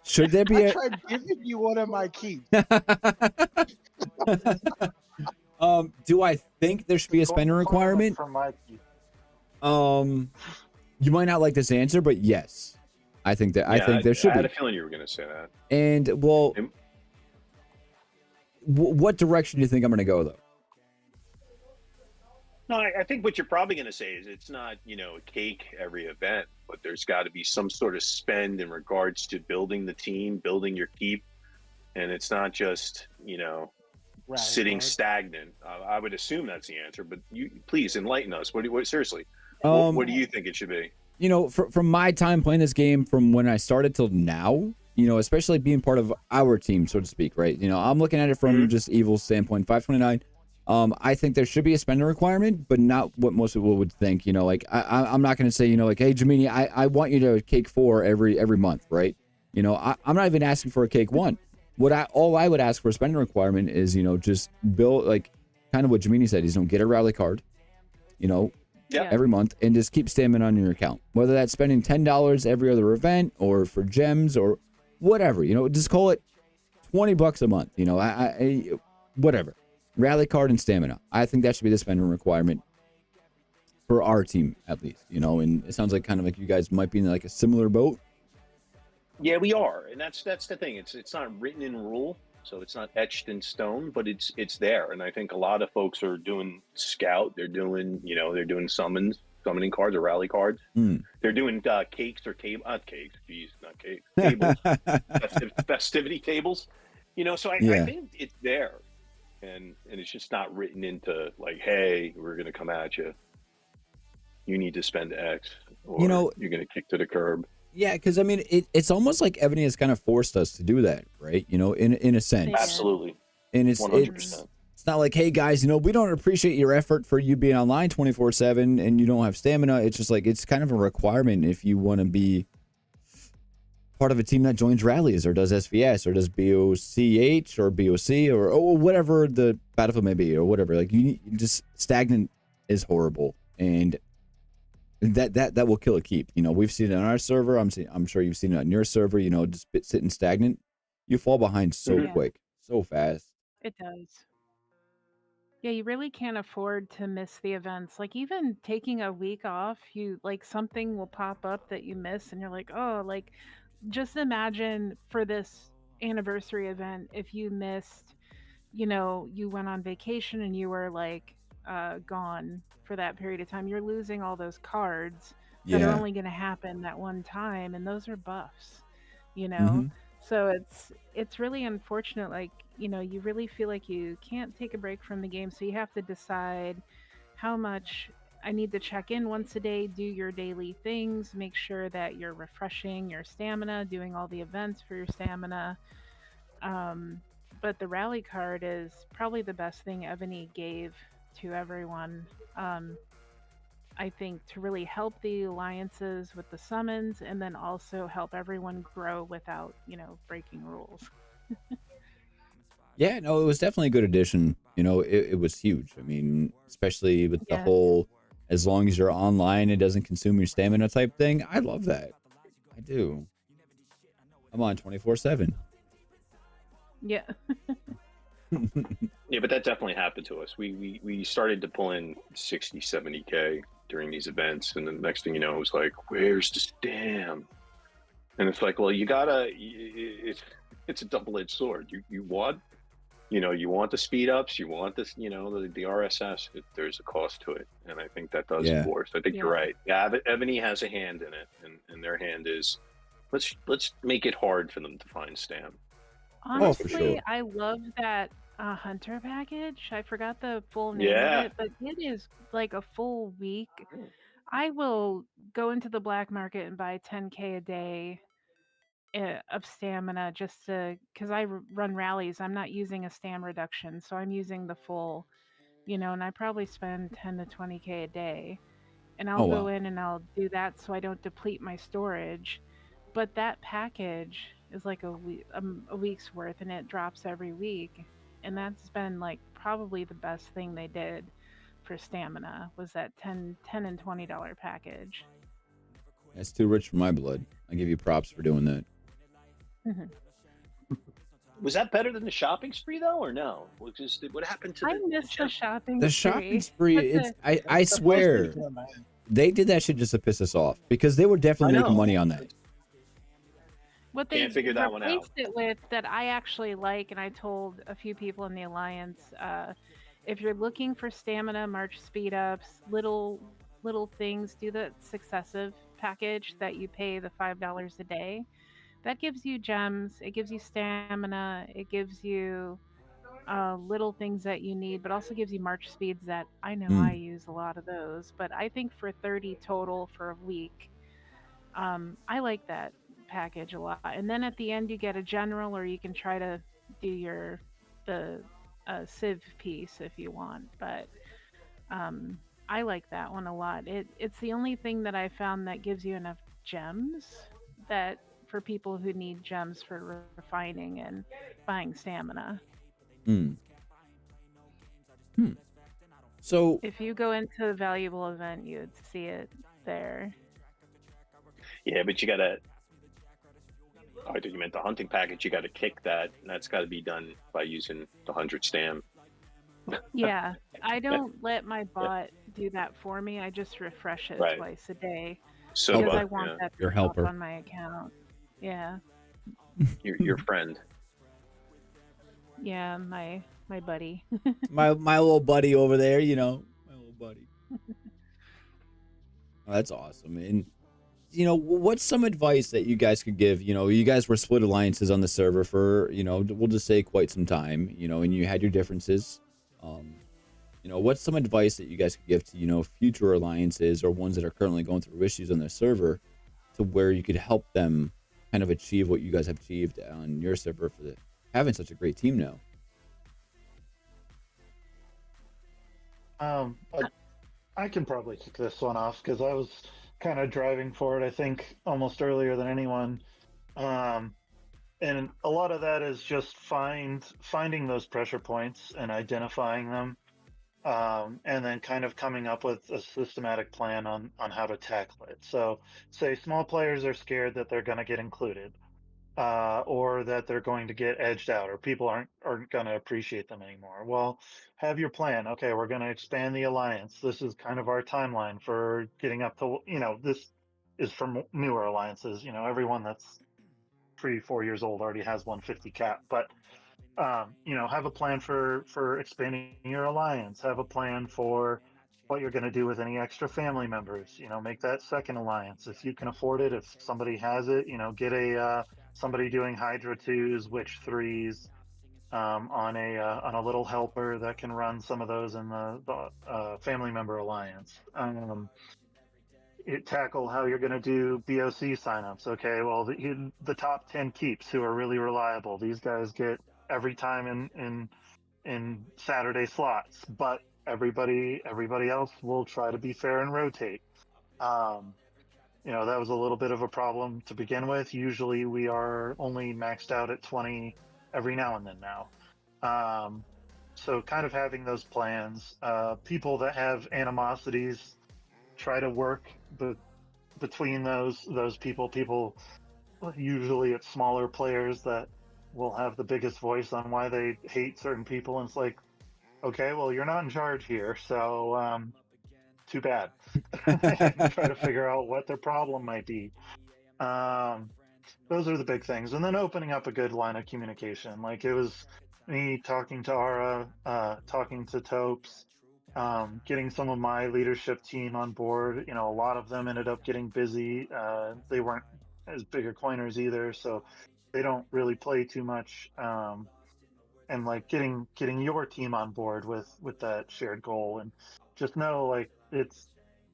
Should there be I a tried giving you one of my keys. do I think there should be a spending requirement? For my keep. You might not like this answer, but yes. I think there should I had be. a feeling you were going to say that. And well, Im- what direction do you think I'm going to go though? No, I think what you're probably going to say is it's not, a cake every event, but there's got to be some sort of spend in regards to building the team, building your keep. And it's not just, Right, sitting right. stagnant. I would assume that's the answer, but you please enlighten us. Seriously, Um, what do you think it should be? From my time playing this game, from when I started till now, especially being part of our team, so to speak, right? I'm looking at it from just Evil's standpoint. 529. I think there should be a spending requirement, but not what most people would think. I'm not going to say, hey, Jamini, I want you to cake 4 every month, right? I'm not even asking for a cake 1. All I would ask for a spending requirement is, just build, like, kind of what Jamini said, is, get a rally card, Yeah. every month, and just keep stamina on your account. Whether that's spending $10 every other event, or for gems, or whatever, just call it $20 a month. Whatever. Rally card and stamina. I think that should be the spending requirement for our team, at least. And it sounds like kind of like you guys might be in like a similar boat. Yeah, we are, and that's the thing. It's not written in rule, so it's not etched in stone, but it's there. And I think a lot of folks are doing scout. They're doing summoning cards or rally cards. They're doing cakes or not cakes. Geez, not cakes. Tables, festivity tables. So I think it's there, and it's just not written into like, hey, we're gonna come at you. You need to spend X, or you're gonna kick to the curb. Yeah, because I mean, it's almost like Evony has kind of forced us to do that, right? In a sense. Absolutely. And it's 100%. It's not like, hey guys, we don't appreciate your effort for you being online 24/7 and you don't have stamina. It's just like it's kind of a requirement if you want to be part of a team that joins rallies or does SVS or does BOCH or BOC or whatever the battlefield may be or whatever. Like you just stagnant is horrible, and that will kill a keep. We've seen it on our server. I'm sure you've seen it on your server. Just sitting stagnant, you fall behind so quick, so fast. It does. Yeah, you really can't afford to miss the events. Like even taking a week off, something will pop up that you miss, and you're like, oh, like just imagine for this anniversary event if you missed, you went on vacation and you were like gone for that period of time. You're losing all those cards that are only going to happen that one time, and those are buffs, So it's really unfortunate. Like, you really feel like you can't take a break from the game, so you have to decide how much I need to check in once a day, do your daily things, make sure that you're refreshing your stamina, doing all the events for your stamina. But the rally card is probably the best thing Evony gave to everyone. I think to really help the alliances with the summons, and then also help everyone grow without, breaking rules. Yeah, no, it was definitely a good addition. It was huge. I mean, especially with the whole, as long as you're online, it doesn't consume your stamina type thing. I love that. I do. I'm on 24/7. Yeah. Yeah, but that definitely happened to us. We started to pull in 60, 70K during these events, and the next thing you know, it was like, where's the stam? And it's like, well, you gotta, it's a double-edged sword. You want, you want the speed ups, you want this, the RSS. There's a cost to it, and I think that does force. I think you're right. Yeah, Ebony has a hand in it, and their hand is, let's make it hard for them to find stam. Honestly, for sure. I love that hunter package. I forgot the full name of it, but it is like a full week. I will go into the black market and buy 10K a day of stamina just because I run rallies. I'm not using a stam reduction, so I'm using the full, and I probably spend 10 to 20K a day. And I'll go in and I'll do that so I don't deplete my storage. But that package is like a week's worth, and it drops every week. And that's been like probably the best thing they did for stamina was that $10 and $20 package. That's too rich for my blood. I give you props for doing that. Was that better than the shopping spree though, or no? What happened to I missed the shopping spree. The shopping spree, I swear, they did that shit just to piss us off because they were definitely making money on that. What they Can't figure that one out. replaced it with that I actually like, and I told a few people in the alliance, if you're looking for stamina, march speed ups, little things, do the successive package that you pay the $5 a day. That gives you gems, it gives you stamina, it gives you little things that you need, but also gives you march speeds that I know I use a lot of those. But I think for 30 total for a week, I like that package a lot. And then at the end you get a general, or you can try to do the civ piece if you want. But I like that one a lot. It's the only thing that I found that gives you enough gems that for people who need gems for refining and buying stamina. So if you go into a valuable event, you would see it there. Yeah, but you gotta I thought you meant the hunting package. You got to kick that, and that's got to be done by using the 100 stam. Yeah, I don't let my bot do that for me. I just refresh it Right. twice a day So because I want yeah. that Your to helper. pop on my account. Yeah, Your friend. yeah, my buddy. my little buddy over there, you know, my little buddy. Oh, that's awesome. And you know, what's some advice that you guys could give? You know, you guys were split alliances on the server for, you know, we'll just say quite some time, you know, and you had your differences. You know, what's some advice that you guys could give to, you know, future alliances or ones that are currently going through issues on their server to where you could help them kind of achieve what you guys have achieved on your server for having such a great team now? I can probably kick this one off because I was kind of driving for it, I think, almost earlier than anyone. And a lot of that is just finding those pressure points and identifying them, and then kind of coming up with a systematic plan on how to tackle it. So, say small players are scared that they're going to get included, or that they're going to get edged out, or people aren't going to appreciate them anymore. Well, have your plan. Okay, we're going to expand the alliance. This is kind of our timeline for getting up to, you know, this is for newer alliances. You know, everyone that's 3-4 years old already has 150 cap, but you know, have a plan for expanding your alliance. Have a plan for what you're going to do with any extra family members. You know, make that second alliance if you can afford it. If somebody has it, you know, get a somebody doing Hydra 2s, Witch 3s, on a little helper that can run some of those in the family member alliance. Tackle how you're going to do BOC signups. Okay, well, the top 10 keeps who are really reliable. These guys get every time in Saturday slots, but everybody else will try to be fair and rotate. You know, that was a little bit of a problem to begin with. Usually we are only maxed out at 20 every now and then now. So kind of having those plans. People that have animosities, try to work between those people. People, usually it's smaller players that will have the biggest voice on why they hate certain people, and it's like, okay, well, you're not in charge here, so too bad. Try to figure out what their problem might be. Those are the big things, and then opening up a good line of communication. Like, it was me talking to Ara, talking to Topes, getting some of my leadership team on board. You know, a lot of them ended up getting busy. They weren't as big a coiners either, so they don't really play too much. And like getting your team on board with that shared goal, and just know, like, it's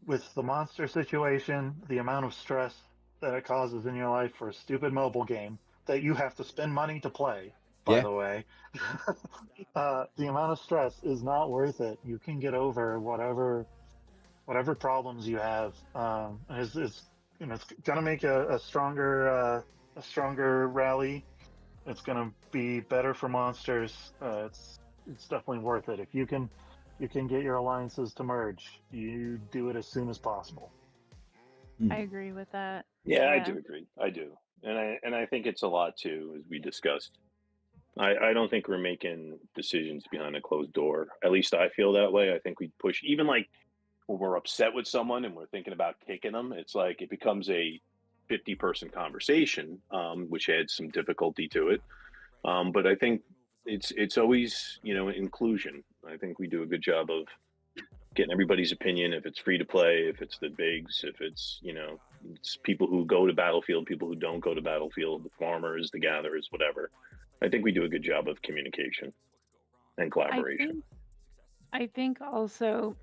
with the monster situation, the amount of stress that it causes in your life for a stupid mobile game that you have to spend money to play, by the way. The amount of stress is not worth it. You can get over whatever problems you have. It's you know, it's gonna make a stronger rally. It's gonna be better for monsters. It's definitely worth it. If you can get your alliances to merge, you do it as soon as possible. I agree with that. Yeah, I do agree. I do, and I think it's a lot too, as we discussed. I don't think we're making decisions behind a closed door. At least I feel that way. I think we push, even like when we're upset with someone and we're thinking about kicking them. It's like it becomes a 50-person conversation, which adds some difficulty to it. But I think it's always, you know, inclusion. I think we do a good job of getting everybody's opinion. If it's free to play, if it's the bigs, if it's, you know, it's people who go to Battlefield, people who don't go to Battlefield, the farmers, the gatherers, whatever. I think we do a good job of communication and collaboration. I think also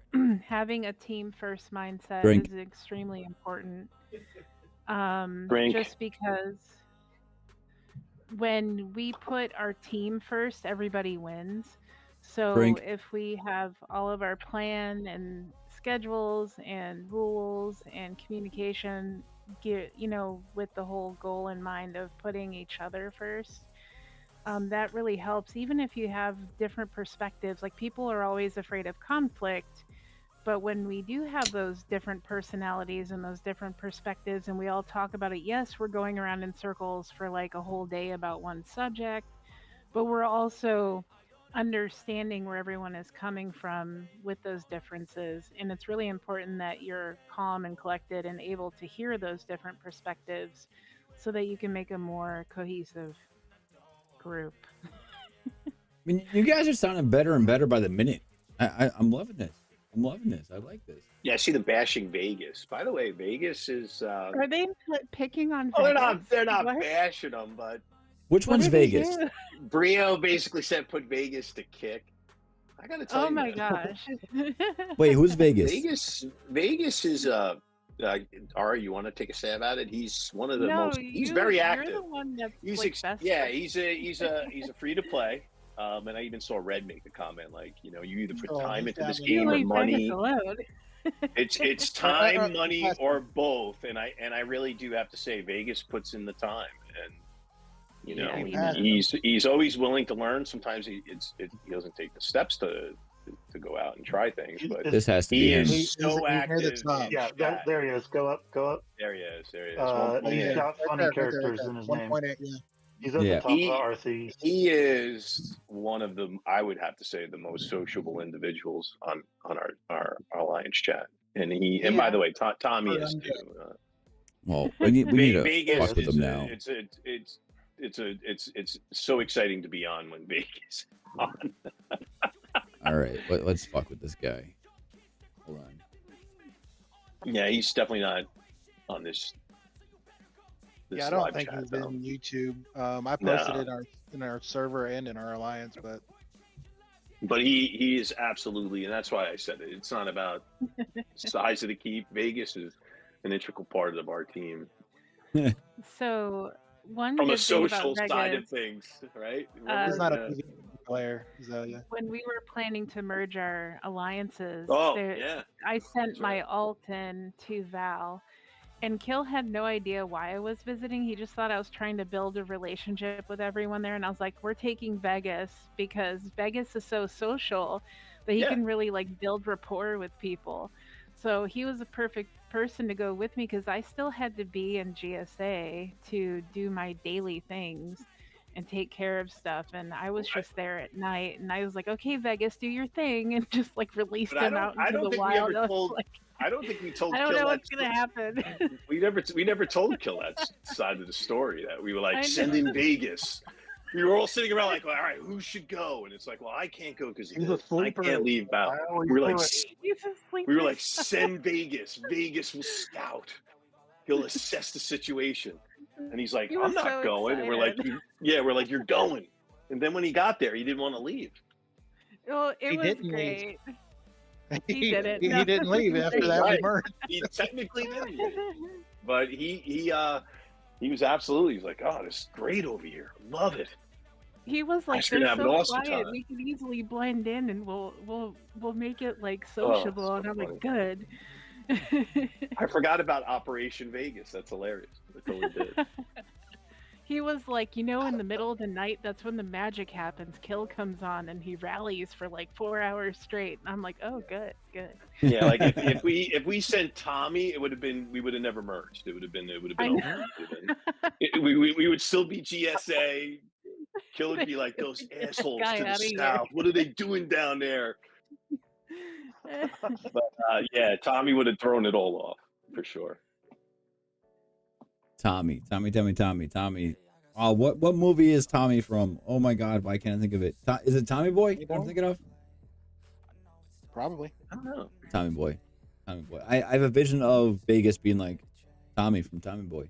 having a team first mindset Drink. is extremely important. Drink. Just because when we put our team first, everybody wins. So Drink. if we have all of our plan and schedules and rules and communication, you know, with the whole goal in mind of putting each other first, that really helps. Even if you have different perspectives, like people are always afraid of conflict, But when we do have those different personalities and those different perspectives, and we all talk about it, yes, we're going around in circles for like a whole day about one subject, but we're also understanding where everyone is coming from with those differences. And it's really important that you're calm and collected and able to hear those different perspectives so that you can make a more cohesive group. I mean, you guys are sounding better and better by the minute. I'm loving this. I'm loving this. I like this. Yeah, I see them bashing Vegas. By the way, Vegas is. Are they picking on Oh, Vegas? they're not What? bashing them, but Which What one's did he Vegas? do? Brio basically said put Vegas to kick. I gotta tell Oh you, my man. gosh. Wait, who's Vegas? Vegas is Ari, you want to take a stab at it? He's one of the No, most. He's you- very you're active. the one that's He's like best yeah, friends. he's a free to play. And I even saw Red make the comment like, you know, you either put Oh, time he's into this having- game or Leave Vegas money. alone. It's time, money, or both. And I really do have to say Vegas puts in the time, and you know Yeah, he's always willing to learn. Sometimes he doesn't take the steps to go out and try things, but This has to be he him. is He's so near the active. top. in Yeah, chat. there he is. Go up. There he is. There he is. He's Yeah. got funny Right characters in his name. 1.8, yeah. He's at Yeah. the top of the Arthie. He is one of the, I would have to say, the most sociable individuals on our alliance chat. And and by Yeah. the way, Tommy is too. Well, we need to Vegas fuck with is them now. It's so exciting to be on when Vegas is on. All right, let's fuck with this guy. Hold on. Yeah, he's definitely not on this. Yeah, I don't live think chat, he's though. in YouTube. I posted No. it in our server and in our alliance, but But he is absolutely, and that's why I said it. It's not about size of the keep. Vegas is an integral part of our team So one from a good thing about social side of Vegas, things, right? he's not a Yeah. PvP player. So yeah. when we were planning to merge our alliances, Oh yeah, I sent That's my right. alt in to Val, and Kill had no idea why I was visiting. He just thought I was trying to build a relationship with everyone there, and I was like, "We're taking Vegas because Vegas is so social that he Yeah. can really like build rapport with people." So he was a perfect person to go with me because I still had to be in GSA to do my daily things and take care of stuff, and I was Right. just there at night, and I was like, "Okay, Vegas, do your thing," and just like released But him out I into don't the think we wild. ever I was told. like, I don't think we told. I don't Kill know that what's gonna happen. We never told Kill that side of the story. That we were I like, know. send in Vegas. We were all sitting around like, all right, who should go? And it's like, well, I can't go because He's a I sleeper. can't leave Val. I always We were do like, it. He's asleep. we were like, send Vegas. Vegas will scout. He'll assess the situation. And he's like, He I'm was not so going. And we're like, excited. we're like, you're going. And then when he got there, he didn't want to leave. Well, it He was didn't leave. great. He didn't. He No. didn't leave after that Right. merge. He technically didn't leave. But he was absolutely, he's like, oh, this is great over here. Love it. He was like, sure "They're have an so awesome quiet. time." We can easily blend in, and we'll make it like Oh, sociable." so and I'm funny. like, "Good." I forgot about Operation Vegas. That's hilarious. I totally did. He was like, in the middle of the night, that's when the magic happens. Kill comes on, and he rallies for like 4 hours straight. And I'm like, "Oh, good, good." Yeah, like if we sent Tommy, we would have never merged. It would have been I over. know. It would've been- we would still be GSA. Kill would be like, those Get that assholes guy to the outta here. south. What are they doing down there? But yeah, Tommy would have thrown it all off for sure. Tommy. Oh, what movie is Tommy from? Oh my God, why can't I think of it? Is it Tommy Boy? That I'm thinking of Probably. I don't know. Tommy Boy. I have a vision of Vegas being like Tommy from Tommy Boy.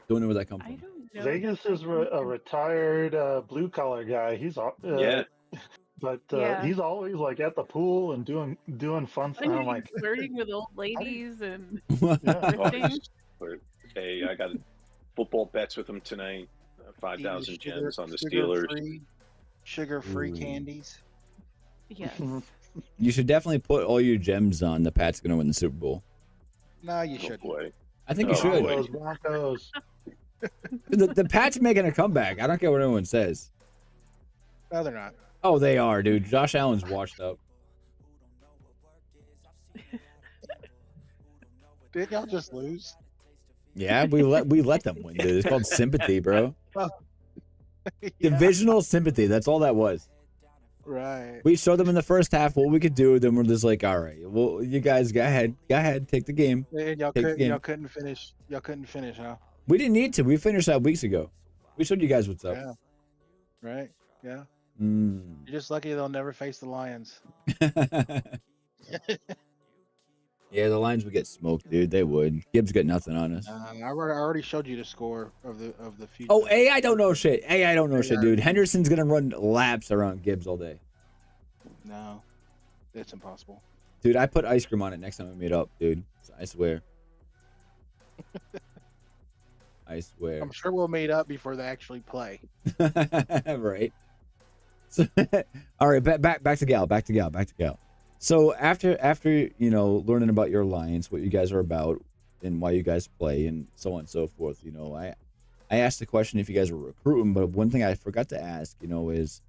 Don't know where that come I from. don't know. Vegas is a retired blue collar guy. He's Yeah. but Yeah. he's always like at the pool and doing fun stuff. I'm like, flirting with old ladies and yeah. Oh, drifting. he's- hey, I got football bets with him tonight. 5,000 gems on the Steelers. Sugar-free Ooh. candies. Yes. You should definitely put all your gems on the Pats gonna win the Super Bowl. No, you Oh shouldn't. boy. I think you Oh, should. boy. Broncos. The Pats making a comeback. I don't care what anyone says. No, they're not. Oh, they are, dude. Josh Allen's washed up. Didn't y'all just lose? Yeah, we let them win, dude. It's called sympathy, bro. Oh, yeah, Divisional sympathy. That's all that was. right. We showed them in the first half what we could do. Then we're just like, all right, well, you guys go ahead, take the game. And y'all Take the game. couldn't finish. Y'all couldn't finish, huh? We didn't need to. We finished that weeks ago. We showed you guys what's up. Yeah. Right. Yeah. Mm. You're just lucky they'll never face the Lions. Yeah, the Lions would get smoked, dude. They would. Gibbs got nothing on us. I already showed you the score of the future. Oh, AI don't know shit. AI don't know shit, dude. Henderson's gonna run laps around Gibbs all day. No, it's impossible. Dude, I put ice cream on it next time we meet up, dude. I swear. I swear. I'm sure we'll meet up before they actually play. Right. So, all right, back to Gal. So after learning about your alliance, what you guys are about, and why you guys play, and so on and so forth, I asked the question if you guys were recruiting, but one thing I forgot to ask, is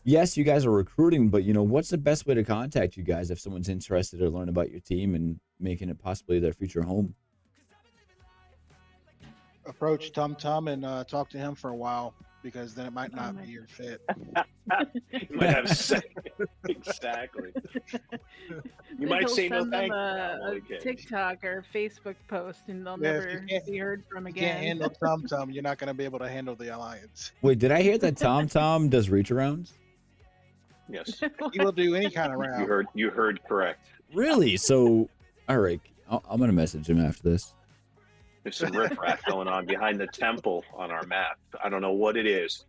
yes, you guys are recruiting, but what's the best way to contact you guys if someone's interested or learn about your team and making it possibly their future home? Approach Tum Tum and talk to him for a while, because then it might not be your fit. You might have exactly. You might say no send thank them you. a TikTok or Facebook post, and they'll Yeah, if never you can't- be heard from You again. can't handle Tum Tum, you're not going to be able to handle the alliance. Wait, did I hear that Tom does reach arounds? Yes, He will do any kind of round. you heard correct. Really? So, all right, I'm gonna message him after this. There's some riffraff going on behind the temple on our map. I don't know what it is.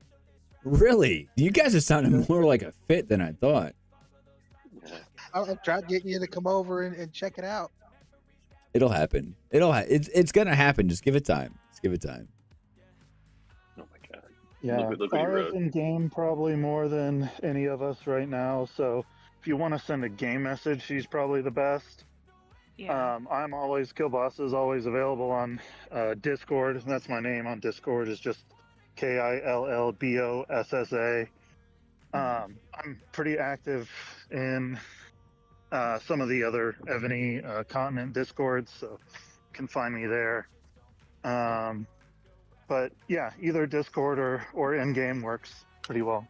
Really? You guys are sounding more like a fit than I thought. I'll try getting you to come over and check it out. It'll happen. It's gonna happen. Just give it time. Oh my god. Yeah, Look what he Tara's wrote. in game probably more than any of us right now. So if you want to send a game message, she's probably the best. Yeah. I'm always Killboss is always available on Discord. That's my name on Discord. Is just KILLBOSSA. I'm pretty active in some of the other Evony continent Discords, so you can find me there. But yeah, either Discord or in game works pretty well.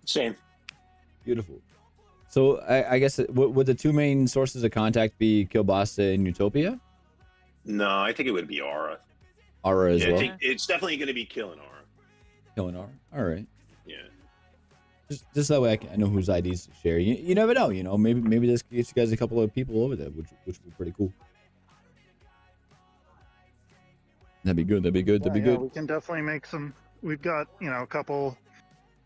Same. Beautiful. So I guess would the two main sources of contact be Kilbasa and Utopia? No, I think it would be Aura. Aura as I well. think it's definitely going to be killing Aura. Killing Aura. All right. Yeah. Just that way I know whose IDs to share. You never know. Maybe this gets you guys a couple of people over there, which would be pretty cool. That'd be good. That'd be good. We can definitely make some. We've got a couple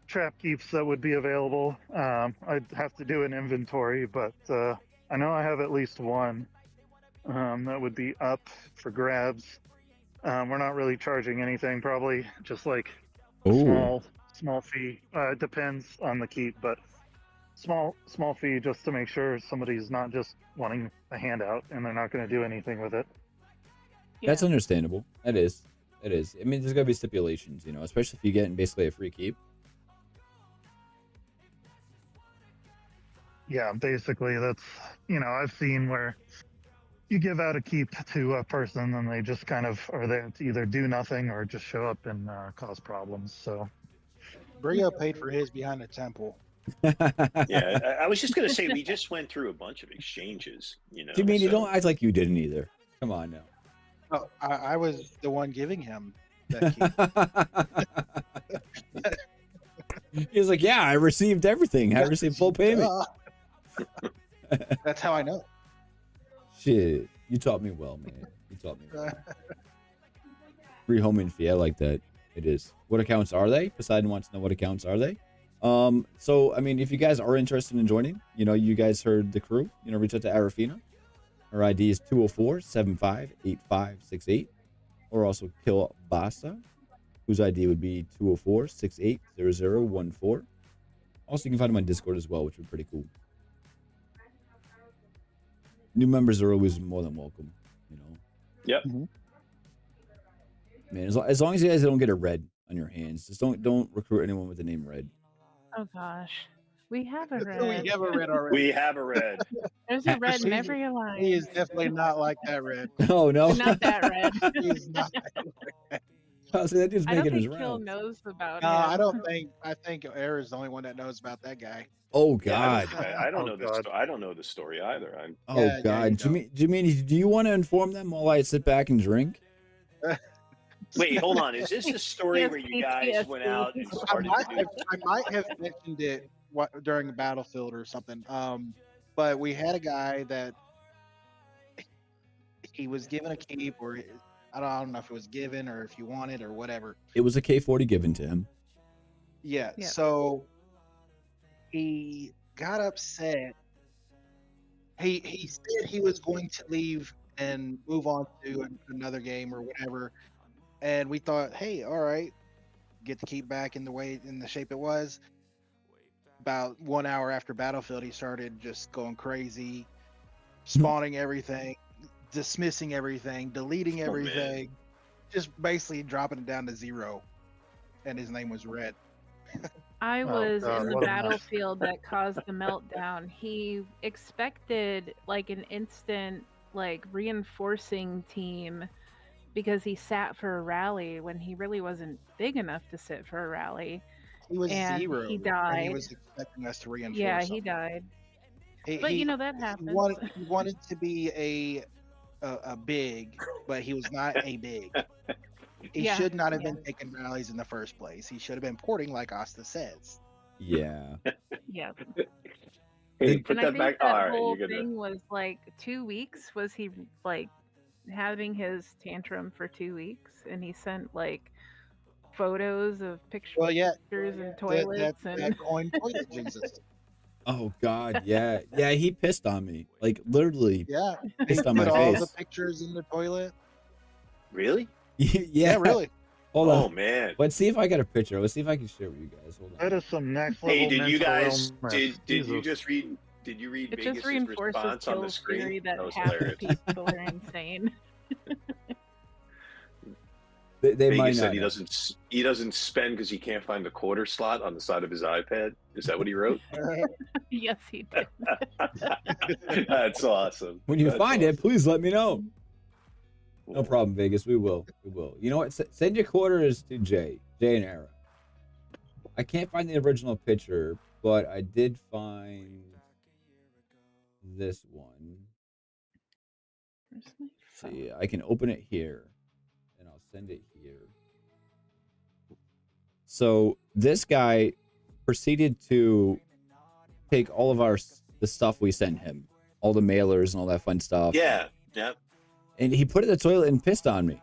trap keeps that would be available. I'd have to do an inventory, but I know I have at least one that would be up for grabs. We're not really charging anything, probably just like small fee. It depends on the keep, but small fee just to make sure somebody's not just wanting a handout and they're not going to do anything with it. That's understandable. It is. I mean, there's gotta be stipulations, especially if you get basically a free keep. Yeah, basically that's, I've seen where you give out a keep to a person and they just kind of are there to either do nothing or just show up and cause problems. So Brio paid for his behind the temple. Yeah, I was just going to say, we just went through a bunch of exchanges, You mean you don't act like you didn't either? Come on now. Oh, I was the one giving him that keep. He was like, yeah, I received everything. I received full payment. That's how I know. Shit, you taught me well, man. You taught me well. Free homing fee, I like that. It is. What accounts are they? Poseidon wants to know what accounts are they. So I mean, if you guys are interested in joining, you guys heard the crew. Reach out to Arafina. Her ID is 204-75-8568, or also Kill Basa, whose ID would be 204-680014. Also, you can find him on Discord as well, which would be pretty cool. New members are always more than welcome, Yep. Man, as long as you guys don't get a red on your hands, just don't recruit anyone with the name Red. Oh gosh. We have a We red. have a red already. We have a red. There's a red in He's- every alliance. He is definitely not like that red. Oh no, Not that red. He's not. I was like, that dude's I don't making his think Kill rounds. knows about No, him. I don't think. I think Air is the only one that knows about that guy. Oh Yeah, God. I don't Oh, know this. God. I don't know the story either. Oh Yeah, God. you Jimmy, do you want to inform them while I sit back and drink? Wait, hold on. Is this the story Yes, where you guys went out and I started might, to have, do? I might have mentioned it during Battlefield or something. But we had a guy that he was given a keep, or I don't know if it was given or if he wanted or whatever. It was a K40 given to him. Yeah. Yeah. So he got upset. He said he was going to leave and move on to another game or whatever. And we thought, hey, all right, get the keep back in the shape it was. About 1 hour after Battlefield, he started just going crazy, spawning everything, dismissing everything, deleting Oh, man. everything, just basically dropping it down to 0. And his name was Red. I Oh, was God, in the what a mess. battlefield that caused the meltdown. He expected like an instant like reinforcing team because he sat for a rally when he really wasn't big enough to sit for a rally. He was And 0. he And died. he was expecting us to reinforce Yeah, him. he died. He- But he- you know that he happens. wanted to be a big, but he was not a big. He Yeah, should not have yeah. been taking rallies in the first place. He should have been porting like Asta says. Yeah. Yeah. Hey, And put And I that think back. that All right, whole you're gonna. thing was like 2 weeks. Was he like having his tantrum for 2 weeks? And he sent like photos of pictures Well, yeah, and toilets that coin toilet Jesus. Oh God. Yeah. Yeah. He pissed on me. Like literally Yeah, he pissed on put my all face. the pictures in the toilet. Really? Yeah. Yeah, really. Hold Oh on. man. Let's see if I got a picture. Let's see if I can share with you guys. Hold That on. is some next level Hey, did you mental guys illness. did you Jesus. just read? Did you read it just Vegas's reinforces response on the Kill's screen? theory that was half hilarious. the people are insane. They might Vegas said not. he know. doesn't spend because he can't find the quarter slot on the side of his iPad. Is that what he wrote? Yes, he did. That's awesome. When you That's find it, awesome. please let me know. No Cool. problem, Vegas. We will. We will. You know what? Send your quarters to Jay and Era. I can't find the original picture, but I did find this one. Where's my phone? See, I can open it here, and I'll send it here. So this guy proceeded to take all of the stuff we sent him, all the mailers and all that fun stuff. Yeah. Yeah. And he put it in the toilet and pissed on me.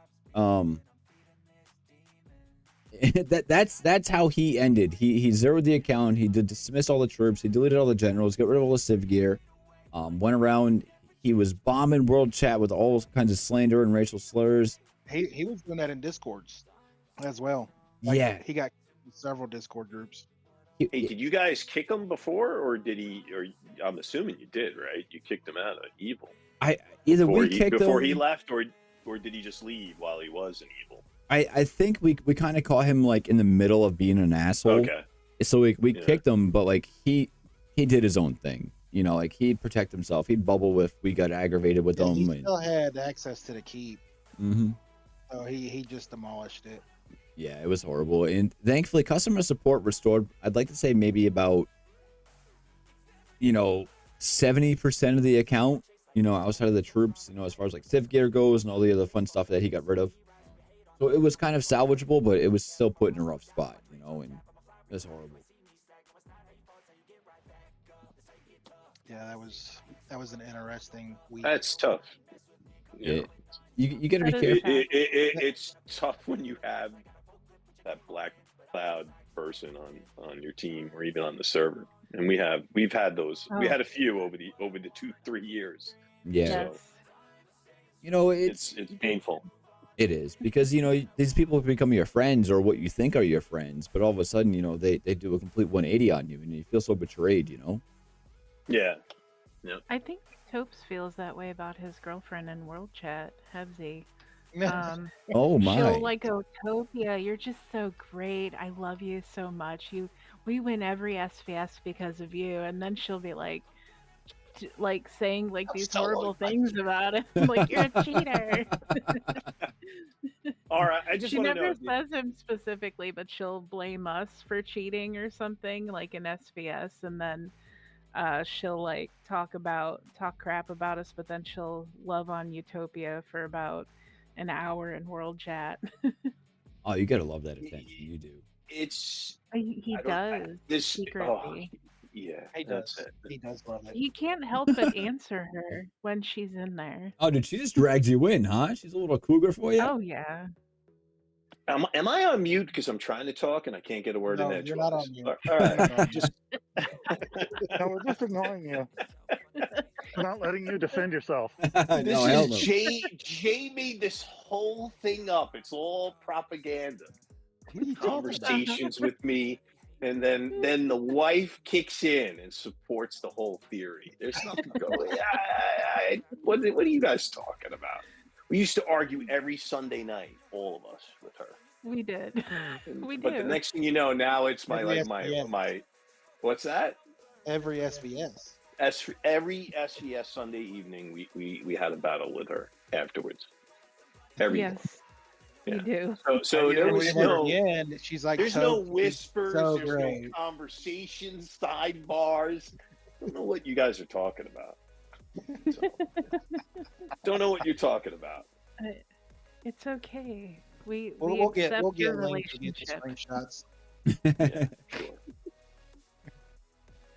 That's how he ended. He zeroed the account. He did dismiss all the troops. He deleted all the generals. Got rid of all the civ gear. Went around. He was bombing world chat with all kinds of slander and racial slurs. He was doing that in Discords as well. Like, Yeah. he got several Discord groups. Hey, did you guys kick him before, or did he? Or I'm assuming you did, right? You kicked him out of Evil Either before we kicked before him. he left, or did he just leave while he was in Evil? I think we kind of caught him like in the middle of being an asshole. Okay. So we Yeah. kicked him, but like he did his own thing. You know, like he'd protect himself. He'd bubble if we got aggravated with Yeah, him. he still had access to the keep, Mm-hmm. so he just demolished it. Yeah, it was horrible. And thankfully, customer support restored, I'd like to say maybe about, 70% of the account, outside of the troops, as far as like civ gear goes and all the other fun stuff that he got rid of. So it was kind of salvageable, but it was still put in a rough spot, and it was horrible. Yeah, that was an interesting week. That's tough. Yeah. You got to be That is careful. It's tough when you have that black cloud person on your team or even on the server, and we've had those. We Oh. had a few over the 2-3 years. Yeah. Yes. It's painful. It is because these people become your friends or what you think are your friends, but all of a sudden they do a complete 180 on you and you feel so betrayed. Yeah. I think Topes feels that way about his girlfriend in World Chat, Hebsy. Oh She'll my. like go, Topia, you're just so great. I love you so much. We win every SVS because of you. And then she'll be like saying like these horrible things about him, like you're a cheater. All right, I just She want to never know. says him specifically, but she'll blame us for cheating or something like in SVS, and then she'll like talk crap about us, but then she'll love on Utopia for about an hour in world chat. Oh, you gotta love that attention. You do. It's He I don't I, does this. secretly. Yeah, He that's does. it. He does love it. He can't help but answer her when she's in there. Oh, dude, she just drags you in, huh? She's a little cougar for you. Oh yeah. Am I on mute because I'm trying to talk and I can't get a word in No, edgewise? you're not on mute. All right, Just No, we're just ignoring you. We're not letting you defend yourself. this No, hell is no. Jay made this whole thing up. It's all propaganda. what are you talking about? Conversations with me, and then the wife kicks in and supports the whole theory. There's nothing going. What are you guys talking about? We used to argue every Sunday night, all of us, with her. We did. We But the do. next thing you know, now it's my Every like SVS. my what's that? Every SVS. Every SVS Sunday evening, we had a battle with her afterwards. Every Yes, Yeah. we do. so there was And at no the end, she's like, there's no "Totes, whispers, so there's great." no conversations, sidebars. I don't know what you guys are talking about. So, don't know what you're talking about. It's okay. We We'll accept get your links to get the relationship. screenshots. Yeah, sure.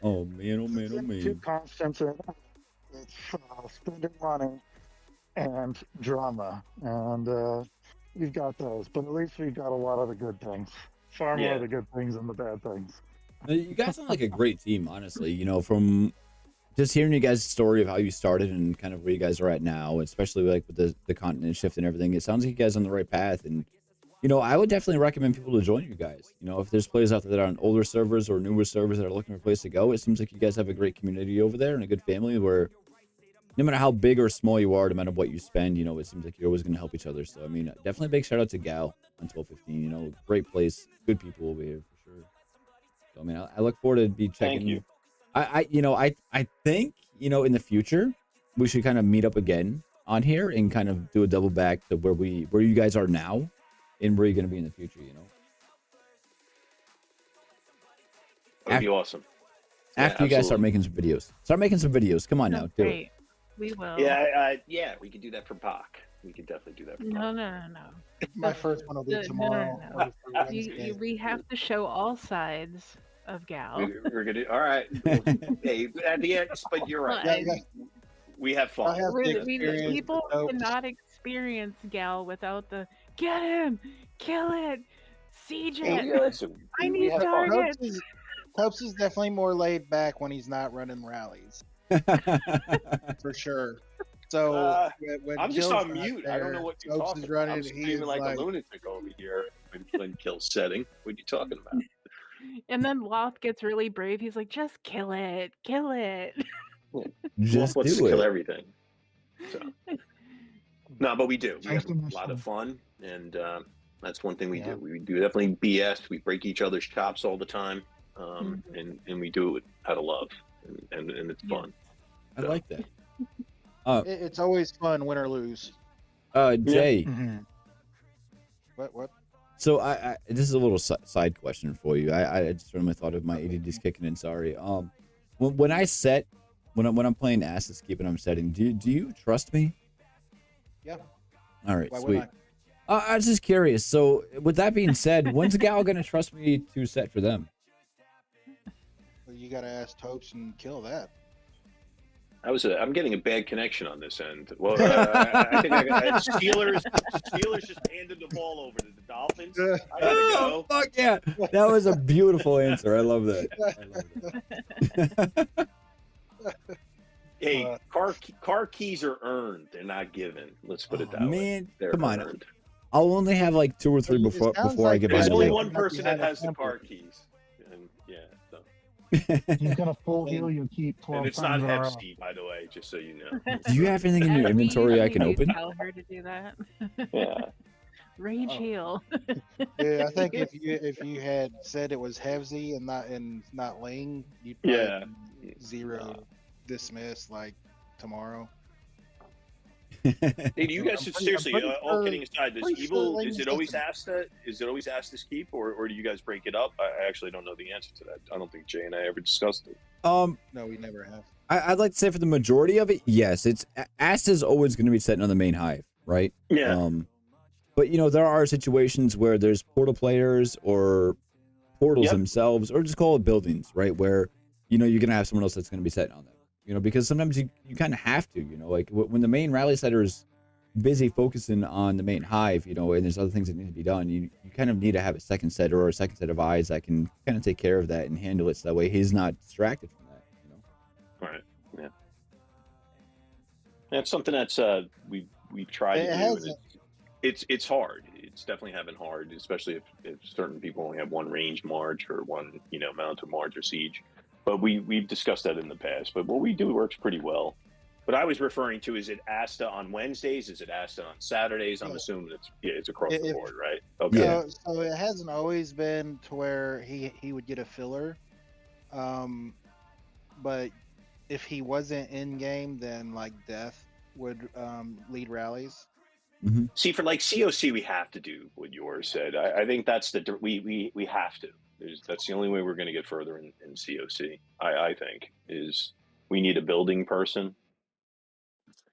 Oh man, oh man, oh Two man. constants in it's spending money and drama, and you've got those. But at least we've got a lot of the good things. Far more Yeah. of the good things than the bad things. You guys sound like a great team, honestly. You know, from just hearing you guys' story of how you started and kind of where you guys are at now, especially like with the continent shift and everything, it sounds like you guys are on the right path. And you know, I would definitely recommend people to join you guys. You know, if there's players out there that are on older servers or newer servers that are looking for a place to go, it seems like you guys have a great community over there and a good family where no matter how big or small you are, no matter what you spend, you know, it seems like you're always going to help each other. So, I mean, definitely a big shout out to Gal on 1215. You know, great place, good people over here for sure. So, I mean, I look forward to be checking. Thank you. I think, you know, in the future, we should kind of meet up again on here and kind of do a double back to where you guys are now and where you're going to be in the future, you know. That'd be awesome. After you guys start making some videos. Start making some videos. Come on now, do it. Great. We will. Yeah, we could do that for Bach. We could definitely do that for No, Bach. no. My first one will be No, tomorrow. no. or for Wednesday. We have to show all sides of Gal. We're gonna all right. Hey, at the end, but you're right. Yeah, yeah. We have fun. I have the experience People with Topes. cannot experience Gal without the get him, kill it, siege Hey, it. listen, I we need have fun. targets. Topes is definitely more laid back when he's not running rallies, for sure. So when I'm just Kill's on not mute. I there, don't know what you're Topes talking is about. running. I'm He is screaming like like, a lunatic over here when Kill's setting. What are you talking about? And then Loth gets really brave. He's like, just kill it, kill it. Just Let's do kill it. everything. So. No, but we do. We Thanks have so a much, lot of Tom. fun, and that's one thing we Yeah. do. We do definitely BS. We break each other's chops all the time, and we do it out of love, and it's fun. I like that. It's always fun, win or lose. Jay. Mhm. What? So I this is a little side question for you. I just randomly thought of my ADD's kicking in. Sorry. When I'm playing Assassin's Creed and I'm setting, do you trust me? Yeah. All right, Why sweet. wouldn't I? I was just curious. So with that being said, when's Gal gonna trust me to set for them? Well, you gotta ask Topes and kill that. I'm getting a bad connection on this end. Well, I think Steelers just handed the ball over to the Dolphins. I gotta Oh, go. fuck yeah! That was a beautiful answer. I love that. Hey, car keys are earned; they're not given. Let's put it that way. Man, They're come on. earned. I'll only have like 2 or 3 It before sounds I like get There's my By only the deal. way, one might be person that having has the temper. car keys, and yeah. So. He's gonna full heal you keep 12 And it's times not in a Hep row. C, by the way, just so you know. Do you have anything in your Evony, inventory I can you open? Tell her to do that. Yeah. Rage Oh. heal. Yeah, I think if you had said it was Hevsy and not Ling, you'd probably Yeah. be zero dismiss like tomorrow. Hey, do you I'm guys pretty- I'm seriously? pretty All sure- kidding aside, does pretty sure evil Ling is is it always different. asked that? Is it always asked as keep, or do you guys break it up? I actually don't know the answer to that. I don't think Jay and I ever discussed it. No, we never have. I'd like to say for the majority of it, yes, it's Asta's always going to be sitting on the main hive, right? Yeah. But you know, there are situations where there's portal players or portals Yep. themselves, or just call it buildings, right? Where you know you're going to have someone else that's going to be sitting on them. You know, because sometimes you kind of have to. You know, like when the main rally setter is busy focusing on the main hive, you know, and there's other things that need to be done. You kind of need to have a second setter or a second set of eyes that can kind of take care of that and handle it, so that way he's not distracted from that. You know. Right. Yeah. That's something that's we've tried It to do, has and it's hard. It's definitely having hard, especially if certain people only have one range march or one mounted march or siege. But we've discussed that in the past. But what we do works pretty well. But I was referring to, is it Asta on Wednesdays? Is it Asta on Saturdays? I'm Yeah. assuming it's across the If- board, right? Okay. Yeah. So it hasn't always been to where he would get a filler, but if he wasn't in game, then like Death would lead rallies. See, for like COC, we have to do what yours said. I think that's we have to. That's the only way we're going to get further in COC. I think is we need a building person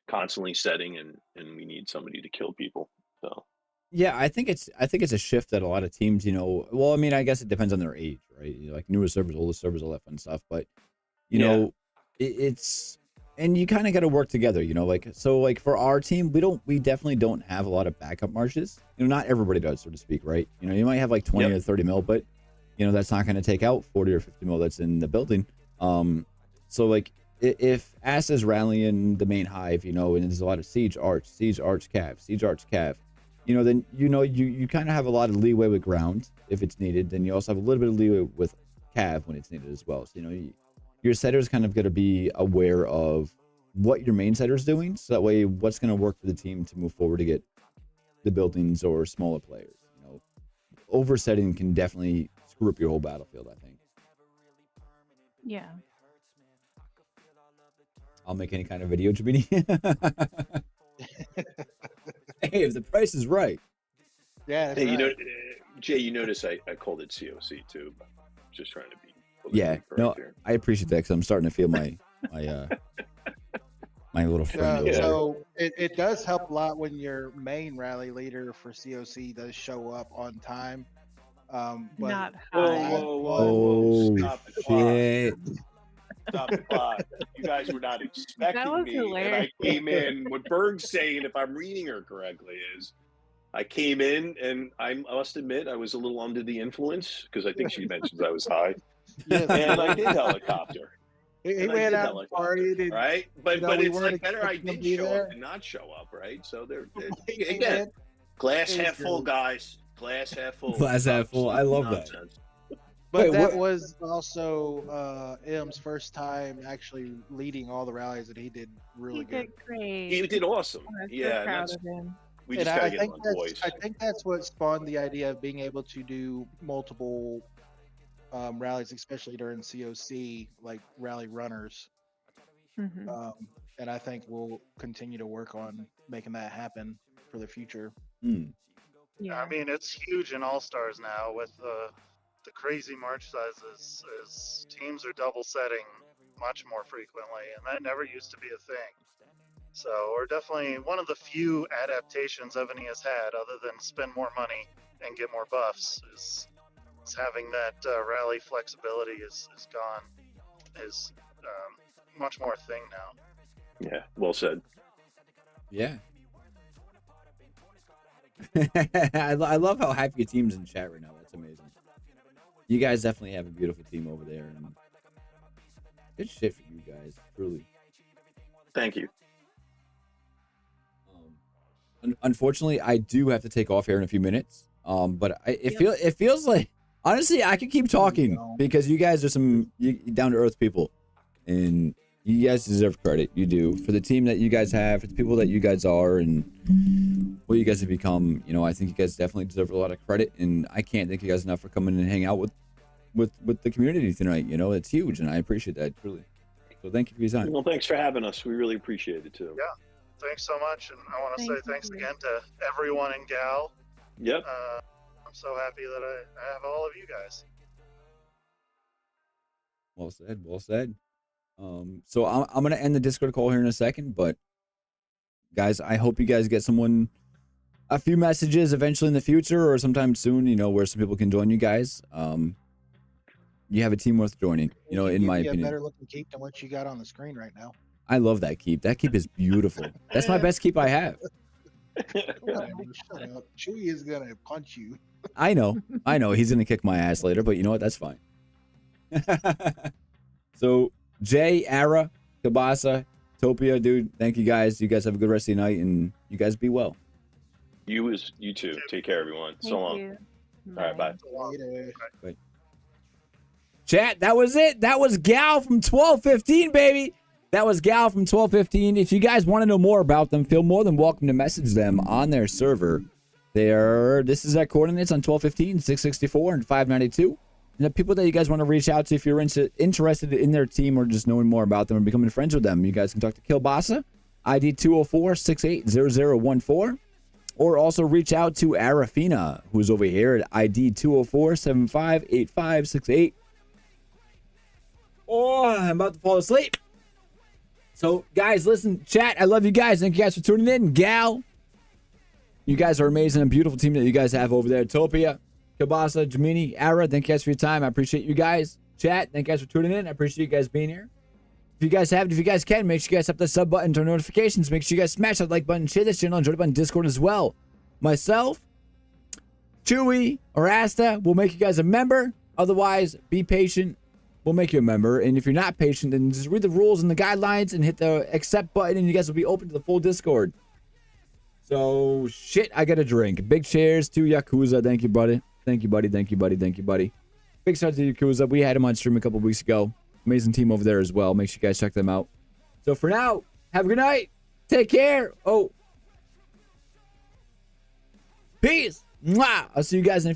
constantly setting, and we need somebody to kill people. So Yeah, I think it's a shift that a lot of teams, you know, well, I mean, I guess it depends on their age, right? You know, like newer servers, older servers, all that fun stuff. But you Yeah. know, it's and you kind of got to work together, you know, like so like for our team, we definitely don't have a lot of backup marches. You know, not everybody does, so to speak, right? You know, you might have like 20 Yep. or 30 mil, but you know, that's not going to take out 40 or 50 mil that's in the building. So like if Asta's rallying the main hive, you know, and there's a lot of siege arch, cav, you know, then you kind of have a lot of leeway with ground if it's needed. Then you also have a little bit of leeway with cav when it's needed as well. So you know, your setter's kind of going to be aware of what your main setter's doing, so that way what's going to work for the team to move forward to get the buildings or smaller players. You know, oversetting can definitely screw up your whole battlefield, I think. Yeah. I'll make any kind of video, Jiminy. Hey, if the price is right. Yeah, that's hey, right. Jay, you notice I called it COC too. Just trying to be. Yeah, politically no, correct here. I appreciate that because I'm starting to feel my my little friend over there. So it does help a lot when your main rally leader for COC does show up on time. But Not Whoa, high. whoa, whoa, Oh whoa! Stop the clock! shit! Stop the clock! You guys were not expecting was me, and hilarious. I came in. What Berg's saying, if I'm reading her correctly, is I came in and I must admit I was a little under the influence because I think she mentions I was high, yes, and I did helicopter. he And I went did out and helicopter, partied, and right? But you know, but we it's weren't like better I expecting did to be show there. up than not show up, right? So they're He came again, in, glass it was half full, great. guys. Glass half full. Glass half full. I love that. Nonsense. But Wait, that what- was also M's first time actually leading all the rallies, and he did really He good. did great. He did awesome. I'm so Yeah, and proud that's, of him. we And just gotta I get think him on that's voice. I think that's what spawned the idea of being able to do multiple rallies, especially during COC, like rally runners. Mhm. And I think we'll continue to work on making that happen for the future. Yeah. I mean, it's huge in All Stars now with the crazy march sizes. As teams are double setting much more frequently, and that never used to be a thing. So we're definitely one of the few adaptations Evony has had, other than spend more money and get more buffs, is having that rally flexibility is gone, is much more a thing now. Yeah, well said. Yeah. I love how happy your team's in chat right now. That's amazing. You guys definitely have a beautiful team over there, and good shit for you guys, truly. Thank you. Unfortunately, I do have to take off here in a few minutes. But it feels like Honestly, I could keep talking because you guys are some down to earth people, and you guys deserve credit. You do for the team that you guys have, for the people that you guys are, and what you guys have become. You know, I think you guys definitely deserve a lot of credit, and I can't thank you guys enough for coming and hang out with the community tonight. You know, it's huge, and I appreciate that truly. So thank you for your time. Well, thanks for having us. We really appreciate it too. Yeah, thanks so much, and I want to say Thank thanks you. again to everyone in Gal. Yep. I'm so happy that I have all of you guys. Well said. Well said. So I'm gonna end the Discord call here in a second, but guys, I hope you guys get a few messages eventually in the future or sometime soon. You know, where some people can join you guys. You have a team worth joining. You know, in my A opinion. better looking keep than what you got on the screen right now. I love that keep. That keep is beautiful. That's my best keep I have. Shut up. Chewy is gonna punch you. I know. He's gonna kick my ass later, but you know what? That's fine. So Jay, Ara, Kabasa, Topia, dude, thank you guys. You guys have a good rest of the night, and you guys be well. You too. Take care, everyone. So Thank long. you. All right, bye. Later. Chat, that was it. That was Gal from 1215, baby. That was Gal from 1215. If you guys want to know more about them, feel more than welcome to message them on their server. This is their coordinates on 1215, 664, and 592. And the people that you guys want to reach out to if you're interested in their team or just knowing more about them or becoming friends with them, you guys can talk to Kilbasa, ID 204-680014, or also reach out to Arafina, who's over here at ID 204-758568. Oh, I'm about to fall asleep. So, guys, listen, chat, I love you guys. Thank you guys for tuning in. Gal, you guys are amazing and beautiful team that you guys have over there. Topia, Kabasa, Jamini, Ara, thank you guys for your time. I appreciate you guys. Chat, thank you guys for tuning in. I appreciate you guys being here. If you guys can, make sure you guys hit the sub button, turn notifications. Make sure you guys smash that like button, share this channel, and join the button Discord as well. Myself, Chewy, or Asta will make you guys a member. Otherwise, be patient. We'll make you a member. And if you're not patient, then just read the rules and the guidelines and hit the accept button, and you guys will be open to the full Discord. So, shit, I got a drink. Big cheers to Yakuza. Thank you, buddy. Thank you, buddy. Thank you, buddy. Thank you, buddy. Big shout out to Yakuza. We had him on stream a couple weeks ago. Amazing team over there as well. Make sure you guys check them out. So, for now, have a good night. Take care. Oh. Peace. Mwah. I'll see you guys in a few.